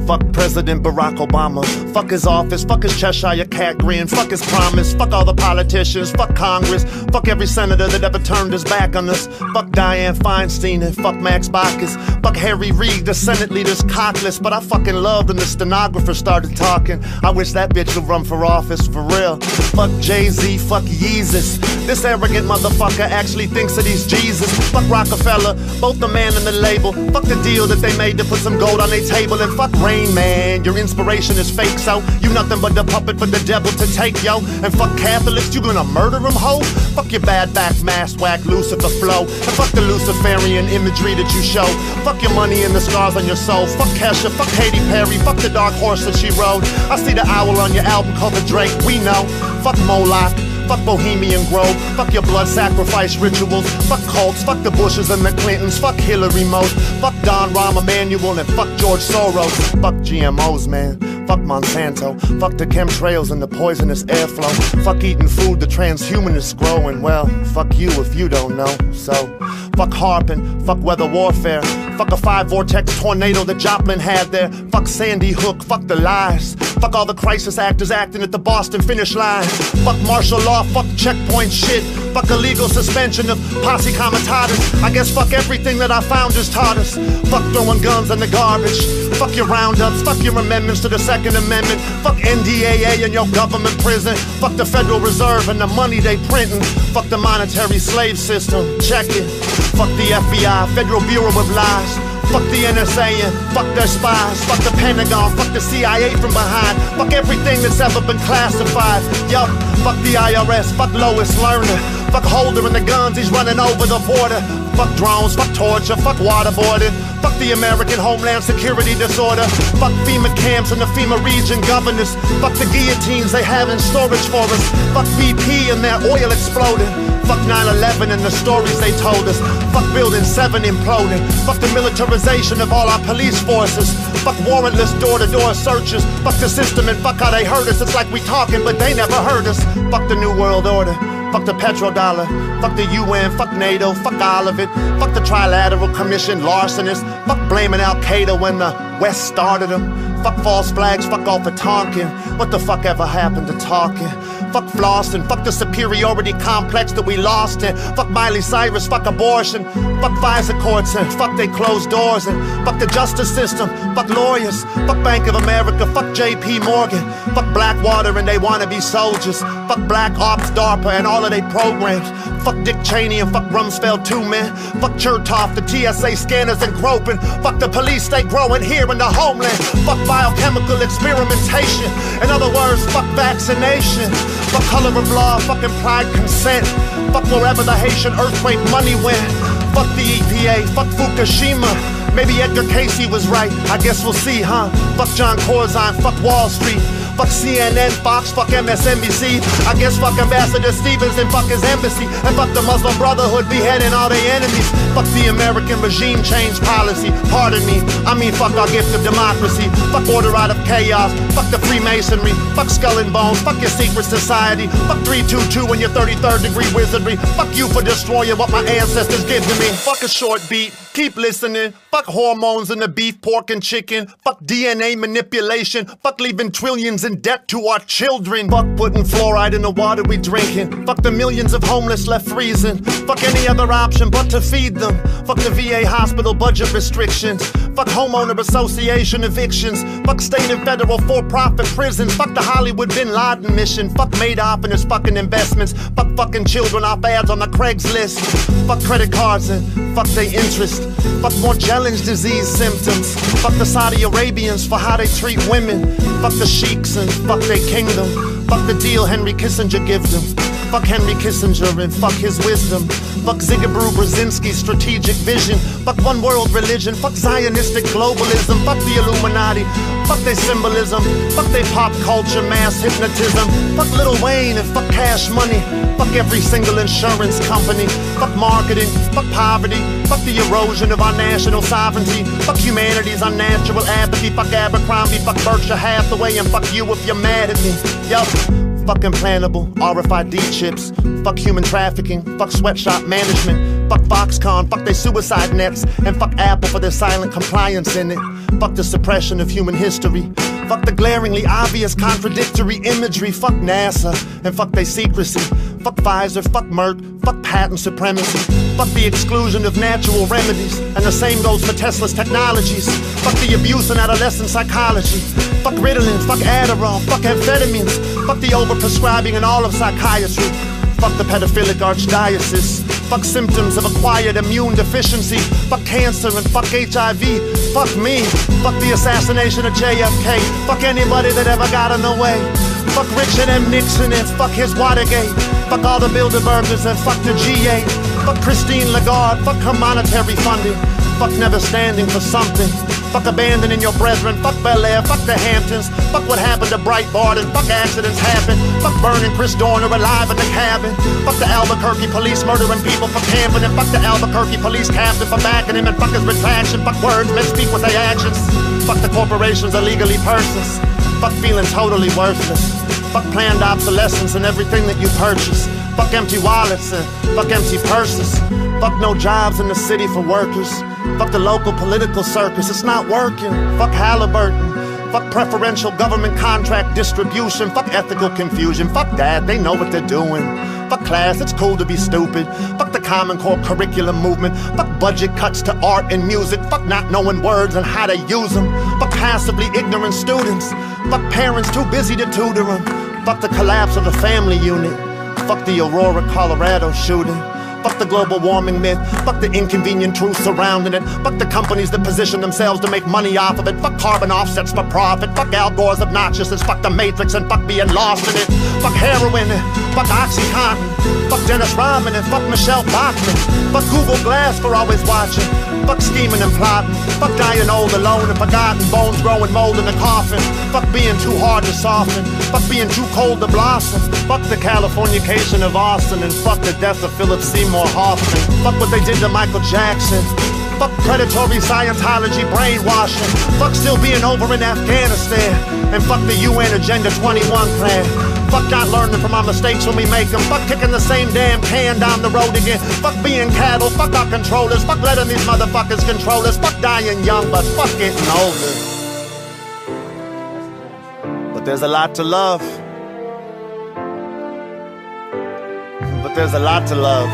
Fuck President Barack Obama. Fuck his office, fuck his Cheshire cat grin. Fuck his promise, fuck all the politicians. Fuck Congress, fuck every senator that ever turned his back on us. Fuck Dianne Feinstein and fuck Max Baucus. Fuck Harry Reid, the Senate leader's cockless. But I fucking loved when the stenographer started talking. I wish that bitch would run for office, for real. Fuck Jay-Z, fuck Yeezus. This arrogant motherfucker actually thinks that he's Jesus. Fuck Rockefeller, both the man and the label. Fuck the deal that they made to put some gold on their table. And fuck Rain Man, your inspiration is fake, so you nothing but the puppet for the devil to take, yo. And fuck Catholics, you gonna murder them, ho? Fuck your bad back, mask whack, Lucifer flow. And fuck the Luciferian imagery that you show. Fuck your money and the scars on your soul. Fuck Kesha, fuck Katy Perry, fuck the dark horse that she rode. I see the owl on your album cover, Drake, we know. Fuck Moloch, fuck Bohemian Grove, fuck your blood sacrifice rituals, fuck cults, fuck the Bushes and the Clintons, fuck Hillary most, fuck Don Rahm Emanuel and fuck George Soros, fuck GMOs, man. Fuck Monsanto, fuck the chemtrails and the poisonous airflow. Fuck eating food the transhumanists grow, and well, fuck you if you don't know. So, fuck harping, fuck weather warfare. Fuck a 5-vortex tornado that Joplin had there. Fuck Sandy Hook, fuck the lies. Fuck all the crisis actors acting at the Boston finish line. Fuck martial law, fuck checkpoint shit. Fuck illegal suspension of posse comitatus. I guess fuck everything that our founders taught us. Fuck throwing guns in the garbage. Fuck your roundups, fuck your amendments to the Second Amendment. Fuck NDAA and your government prison. Fuck the Federal Reserve and the money they printing. Fuck the monetary slave system, check it. Fuck the FBI, Federal Bureau of Lies. Fuck the NSA and fuck their spies. Fuck the Pentagon, fuck the CIA from behind. Fuck everything that's ever been classified. Yup, fuck the IRS, fuck Lois Lerner. Fuck Holder and the guns he's running over the border. Fuck drones, fuck torture, fuck waterboarding. Fuck the American Homeland Security disorder. Fuck FEMA camps and the FEMA region governors. Fuck the guillotines they have in storage for us. Fuck BP and their oil exploding. Fuck 9/11 and the stories they told us. Fuck Building 7 imploding. Fuck the militarization of all our police forces. Fuck warrantless door-to-door searches. Fuck the system and fuck how they hurt us. It's like we talking but they never heard us. Fuck the New World Order. Fuck the petrodollar, fuck the UN, fuck NATO, fuck all of it. Fuck the Trilateral Commission larcenists. Fuck blaming Al-Qaeda when the West started them. Fuck false flags, fuck all for talking. What the fuck ever happened to talking? Fuck flossing, fuck the superiority complex that we lost in. Fuck Miley Cyrus, fuck abortion. Fuck FISA courts and fuck they closed doors. And fuck the justice system, fuck lawyers. Fuck Bank of America, fuck JP Morgan. Fuck Blackwater and they wannabe soldiers. Fuck Black Ops, DARPA and all of they programs. Fuck Dick Cheney and fuck Rumsfeld too, man. Fuck Chertoff, the TSA scanners and groping. Fuck the police, stay growing here in the homeland. Fuck biochemical experimentation. In other words, fuck vaccination. Fuck color of law, fuck implied consent. Fuck wherever the Haitian earthquake money went. Fuck the EPA, fuck Fukushima. Maybe Edgar Casey was right, I guess we'll see, huh? Fuck John Corzine, fuck Wall Street. Fuck CNN, Fox, fuck MSNBC. I guess fuck Ambassador Stevens and fuck his embassy. And fuck the Muslim Brotherhood beheading all their enemies. Fuck the American regime change policy. Pardon me, I mean fuck our gift of democracy. Fuck order out of chaos. Fuck the Freemasonry. Fuck Skull and Bones. Fuck your secret society. Fuck 322 and your 33rd degree wizardry. Fuck you for destroying what my ancestors gave to me. Fuck a short beat. Keep listening. Fuck hormones in the beef, pork, and chicken. Fuck DNA manipulation. Fuck leaving trillions in debt to our children. Fuck putting fluoride in the water we drinking. Fuck the millions of homeless left freezing. Fuck any other option but to feed them. Fuck the VA hospital budget restrictions. Fuck homeowner association evictions. Fuck state and federal for-profit prisons. Fuck the Hollywood Bin Laden mission. Fuck Madoff and his fucking investments. Fuck fucking children off ads on the Craigslist. Fuck credit cards and fuck they interest. Fuck more challenge disease symptoms. Fuck the Saudi Arabians for how they treat women. Fuck the sheiks and fuck their kingdom. Fuck the deal Henry Kissinger give them. Fuck Henry Kissinger and fuck his wisdom. Fuck Zygmunt Brzezinski's strategic vision. Fuck one world religion. Fuck Zionistic globalism. Fuck the Illuminati. Fuck their symbolism. Fuck their pop culture mass hypnotism. Fuck Lil Wayne and fuck Cash Money. Fuck every single insurance company. Fuck marketing. Fuck poverty. Fuck the erosion of our national sovereignty. Fuck humanity's unnatural apathy. Fuck Abercrombie. Fuck Berkshire Hathaway. And fuck you if you're mad at me. Yup. Fuck implantable RFID chips. Fuck human trafficking. Fuck sweatshop management. Fuck Foxconn, fuck their suicide nets, and fuck Apple for their silent compliance in it. Fuck the suppression of human history. Fuck the glaringly obvious contradictory imagery. Fuck NASA, and fuck their secrecy. Fuck Pfizer, fuck Merck, fuck patent supremacy. Fuck the exclusion of natural remedies, and the same goes for Tesla's technologies. Fuck the abuse in adolescent psychology. Fuck Ritalin, fuck Adderall, fuck amphetamines. Fuck the overprescribing in all of psychiatry. Fuck the pedophilic archdiocese. Fuck symptoms of acquired immune deficiency. Fuck cancer and fuck HIV. Fuck me. Fuck the assassination of JFK. Fuck anybody that ever got in the way. Fuck Richard M. Nixon and fuck his Watergate. Fuck all the Bilderbergers and fuck the G8. Fuck Christine Lagarde. Fuck her monetary funding. Fuck never standing for something. Fuck abandoning your brethren. Fuck Bel Air. Fuck the Hamptons. Fuck what happened to Breitbart and fuck accidents happen. Fuck burning Chris Dorner alive in the cabin. Fuck the Albuquerque police murdering people for camping. And fuck the Albuquerque police captain for backing him. And fuck his retraction. Fuck words men speak with their actions. Fuck the corporations illegally persons. Fuck feeling totally worthless. Fuck planned obsolescence and everything that you purchase. Fuck empty wallets and fuck empty purses. Fuck no jobs in the city for workers. Fuck the local political circus, it's not working. Fuck Halliburton. Fuck preferential government contract distribution. Fuck ethical confusion. Fuck that, they know what they're doing. Fuck class, it's cool to be stupid. Fuck the Common Core curriculum movement. Fuck budget cuts to art and music. Fuck not knowing words and how to use them. Fuck passively ignorant students. Fuck parents too busy to tutor them. Fuck the collapse of the family unit. Fuck the Aurora, Colorado shooting. Fuck the global warming myth. Fuck the inconvenient truth surrounding it. Fuck the companies that position themselves to make money off of it. Fuck carbon offsets for profit. Fuck Al Gore's obnoxiousness. Fuck the Matrix and fuck being lost in it. Fuck heroin and fuck OxyContin. Fuck Dennis Rodman and fuck Michelle Bachmann. Fuck Google Glass for always watching. Fuck scheming and plotting. Fuck dying old, alone and forgotten. Bones growing mold in the coffin. Fuck being too hard to soften. Fuck being too cold to blossom. Fuck the Californication of Austin. And fuck the death of Philip Seymour Hoffman. Fuck what they did to Michael Jackson. Fuck predatory Scientology brainwashing. Fuck still being over in Afghanistan. And fuck the UN Agenda 21 plan. Fuck not learning from our mistakes when we make them. Fuck kicking the same damn can down the road again. Fuck being cattle. Fuck our controllers. Fuck letting these motherfuckers control us. Fuck dying young, but fuck getting older. But there's a lot to love. But there's a lot to love.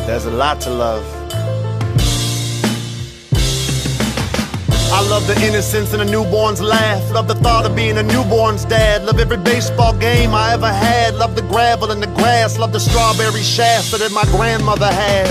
There's a lot to love. I love the innocence in a newborn's laugh. Love the thought of being a newborn's dad. Love every baseball game I ever had. Love the gravel and the grass. Love the strawberry shafts that my grandmother had.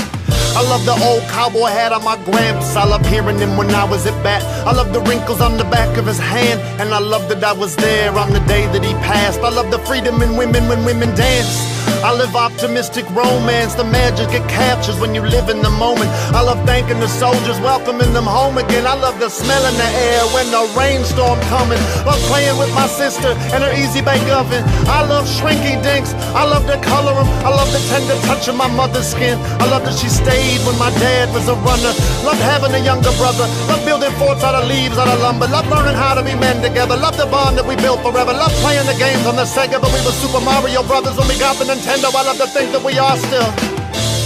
I love the old cowboy hat on my gramps. I love hearing him when I was at bat. I love the wrinkles on the back of his hand. And I love that I was there on the day that he passed. I love the freedom in women when women dance. I live optimistic romance. The magic it captures when you live in the moment. I love thanking the soldiers, welcoming them home again. I love the smell in the air when the rainstorm coming. Love playing with my sister and her easy bake oven. I love shrinky dinks. I love to color them. I love the tender touch of my mother's skin. I love that she stayed when my dad was a runner. Love having a younger brother. Love building forts out of leaves, out of lumber. Love learning how to be men together. Love the bond that we built forever. Love playing the games on the Sega, but we were Super Mario Brothers when we got the Nintendo. I love to think that we are still.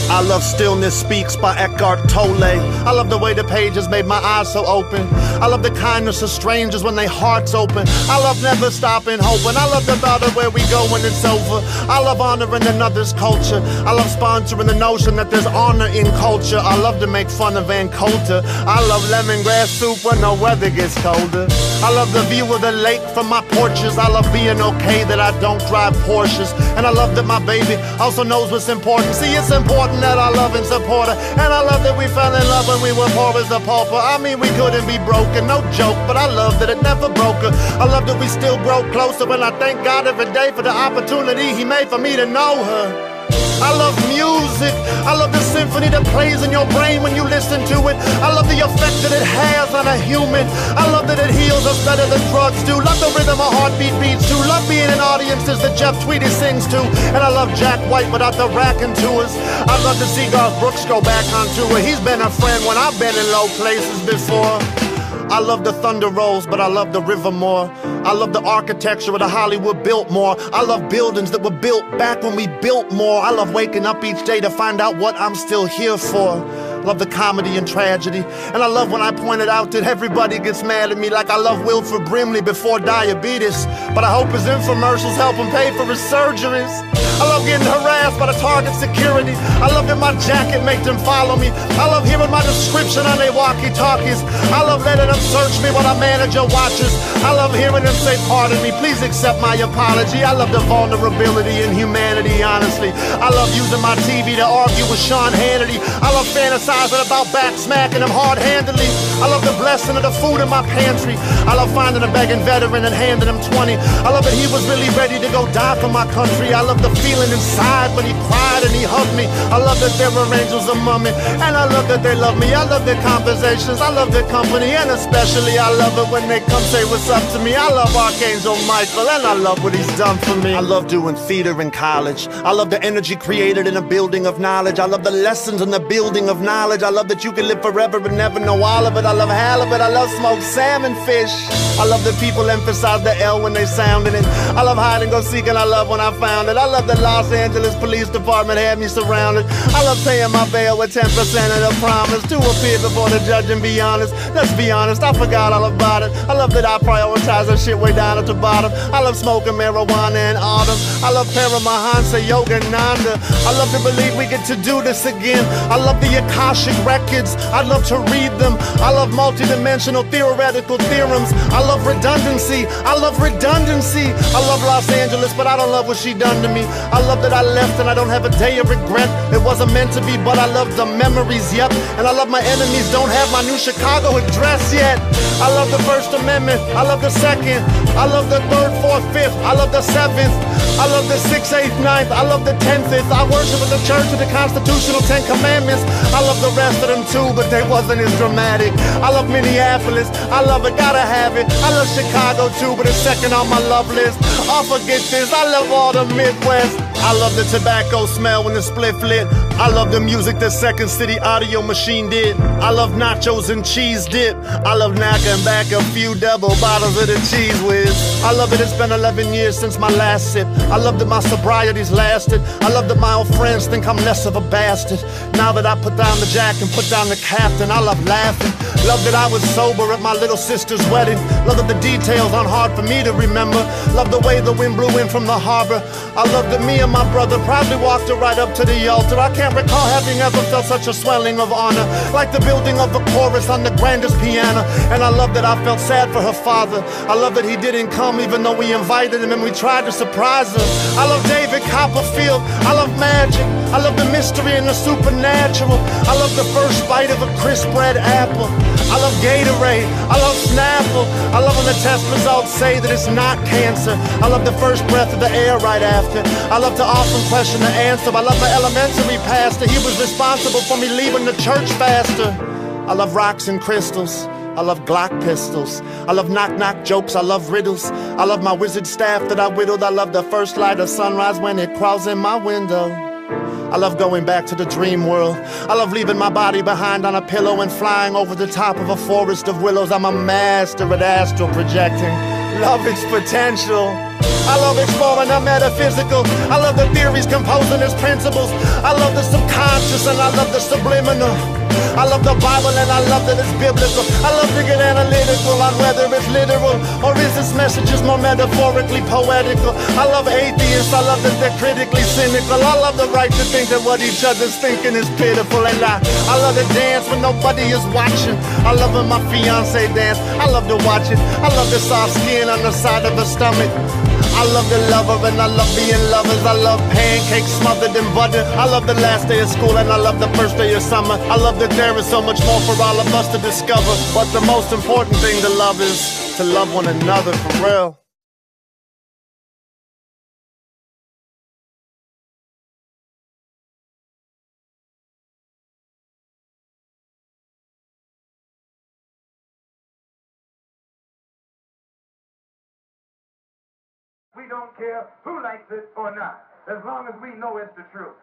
I love Stillness Speaks by Eckhart Tolle. I love the way the pages made my eyes so open. I love the kindness of strangers when their hearts open. I love never stopping hoping. I love the thought of where we go when it's over. I love honoring another's culture. I love sponsoring the notion that there's honor in culture. I love to make fun of Van Coulter. I love lemongrass soup when the weather gets colder. I love the view of the lake from my porches. I love being okay that I don't drive Porsches. And I love that my baby also knows what's important. See, it's important that I love and support her. And I love that we fell in love when we were poor as a pauper. I mean, we couldn't be broken, no joke, but I love that it never broke her. I love that we still grow closer, and I thank God every day for the opportunity He made for me to know her. I love music. I love the symphony that plays in your brain when you listen to it. I love the effect that it has on a human. I love that it heals us better than drugs do. Love the rhythm a heartbeat beats to. Love being in audiences that Jeff Tweedy sings to. And I love Jack White without the racking tours. I love to see Garth Brooks go back on tour. He's been a friend when I've been in low places before. I love the thunder rolls, but I love the river more. I love the architecture of the Hollywood Biltmore. I love buildings that were built back when we built more. I love waking up each day to find out what I'm still here for. Love the comedy and tragedy. And I love when I pointed out that everybody gets mad at me like I love Wilford Brimley before diabetes. But I hope his infomercials help him pay for his surgeries. I love getting harassed by the Target security. I love that my jacket make them follow me. I love hearing my description on their walkie-talkies. I love letting them search me while my manager watches. I love hearing them say, pardon me, please accept my apology. I love the vulnerability and humanity, honestly. I love using my TV to argue with Sean Hannity. I love fantasizing about back smacking him hard-handedly. I love the blessing of the food in my pantry. I love finding a begging veteran and handing him 20. I love that he was really ready to go die for my country. I love the feeling inside when he cried and he hugged me. I love that there were angels among me, and I love that they love me. I love their conversations, I love their company, and especially I love it when they come say what's up to me. I love Archangel Michael, and I love what he's done for me. I love doing theater in college. I love the energy created in a building of knowledge. I love the lessons in the building of knowledge. I love that you can live forever and never know all of it. I love halibut, I love smoked salmon fish. I love that people emphasize the L when they sounding it. I love hide and go seek, and I love when I found it. I love the Los Angeles Police Department had me surrounded. I love paying my bail with 10% of the promise to appear before the judge and be honest. Let's be honest, I forgot all about it. I love that I prioritize that shit way down at the bottom. I love smoking marijuana in autumn. I love Paramahansa Yogananda. I love to believe we get to do this again. I love the Akashic records, I love to read them. I love multidimensional theoretical theorems. I love redundancy, I love redundancy. I love Los Angeles, but I don't love what she done to me. I love that I left and I don't have a day of regret. It wasn't meant to be, but I love the memories, yep. And I love my enemies don't have my new Chicago address yet. I love the First Amendment, I love the Second, I love the Third, Fourth, Fifth, I love the Seventh, I love the 6th, 8th, 9th, I love the 10th. I worship at the Church of the Constitutional 10 Commandments. I love the rest of them too, but they wasn't as dramatic. I love Minneapolis, I love it, gotta have it. I love Chicago too, but it's second on my love list. I'll forget this, I love all the Midwest. I love the tobacco smell when the spliff lit. I love the music that Second City Audio Machine did. I love nachos and cheese dip. I love knocking back a few double bottles of the Cheese Whiz. I love it, it's been 11 years since my last sip. I love that my sobriety's lasted. I love that my old friends think I'm less of a bastard. Now that I put down the jack and put down the captain, I love laughing. Love that I was sober at my little sister's wedding. Love that the details aren't hard for me to remember. Love the way the wind blew in from the harbor. I love that me and my brother proudly walked her right up to the altar. I can't recall having ever felt such a swelling of honor, like the building of a chorus on the grandest piano. And I love that I felt sad for her father. I love that he didn't come even though we invited him and we tried to surprise him. I love David Copperfield, I love magic, I love the mystery and the supernatural. I love the first bite of a crisp red apple. I love Gatorade, I love Snapple. I love when the test results say that it's not cancer. I love the first breath of the air right after. I love to often question the answer. I love my elementary pastor, he was responsible for me leaving the church faster. I love rocks and crystals, I love Glock pistols. I love knock-knock jokes, I love riddles. I love my wizard staff that I whittled. I love the first light of sunrise when it crawls in my window. I love going back to the dream world. I love leaving my body behind on a pillow and flying over the top of a forest of willows. I'm a master at astral projecting. Love its potential. I love exploring the metaphysical. I love the theories composing its principles. I love the subconscious and I love the subliminal. I love the Bible and I love that it's biblical. I love to get analytical on whether it's literal or is this message just more metaphorically poetical. I love atheists, I love that they're critically cynical. I love the right to think that what each other's thinking is pitiful. And I love to dance when nobody is watching. I love when my fiance dance, I love to watch it. I love the soft skin on the side of her stomach. I love the lover and I love being lovers. I love pancakes smothered in butter. I love the last day of school and I love the first day of summer. I love that there is so much more for all of us to discover. But the most important thing to love is to love one another for real. We don't care who likes it or not, as long as we know it's the truth.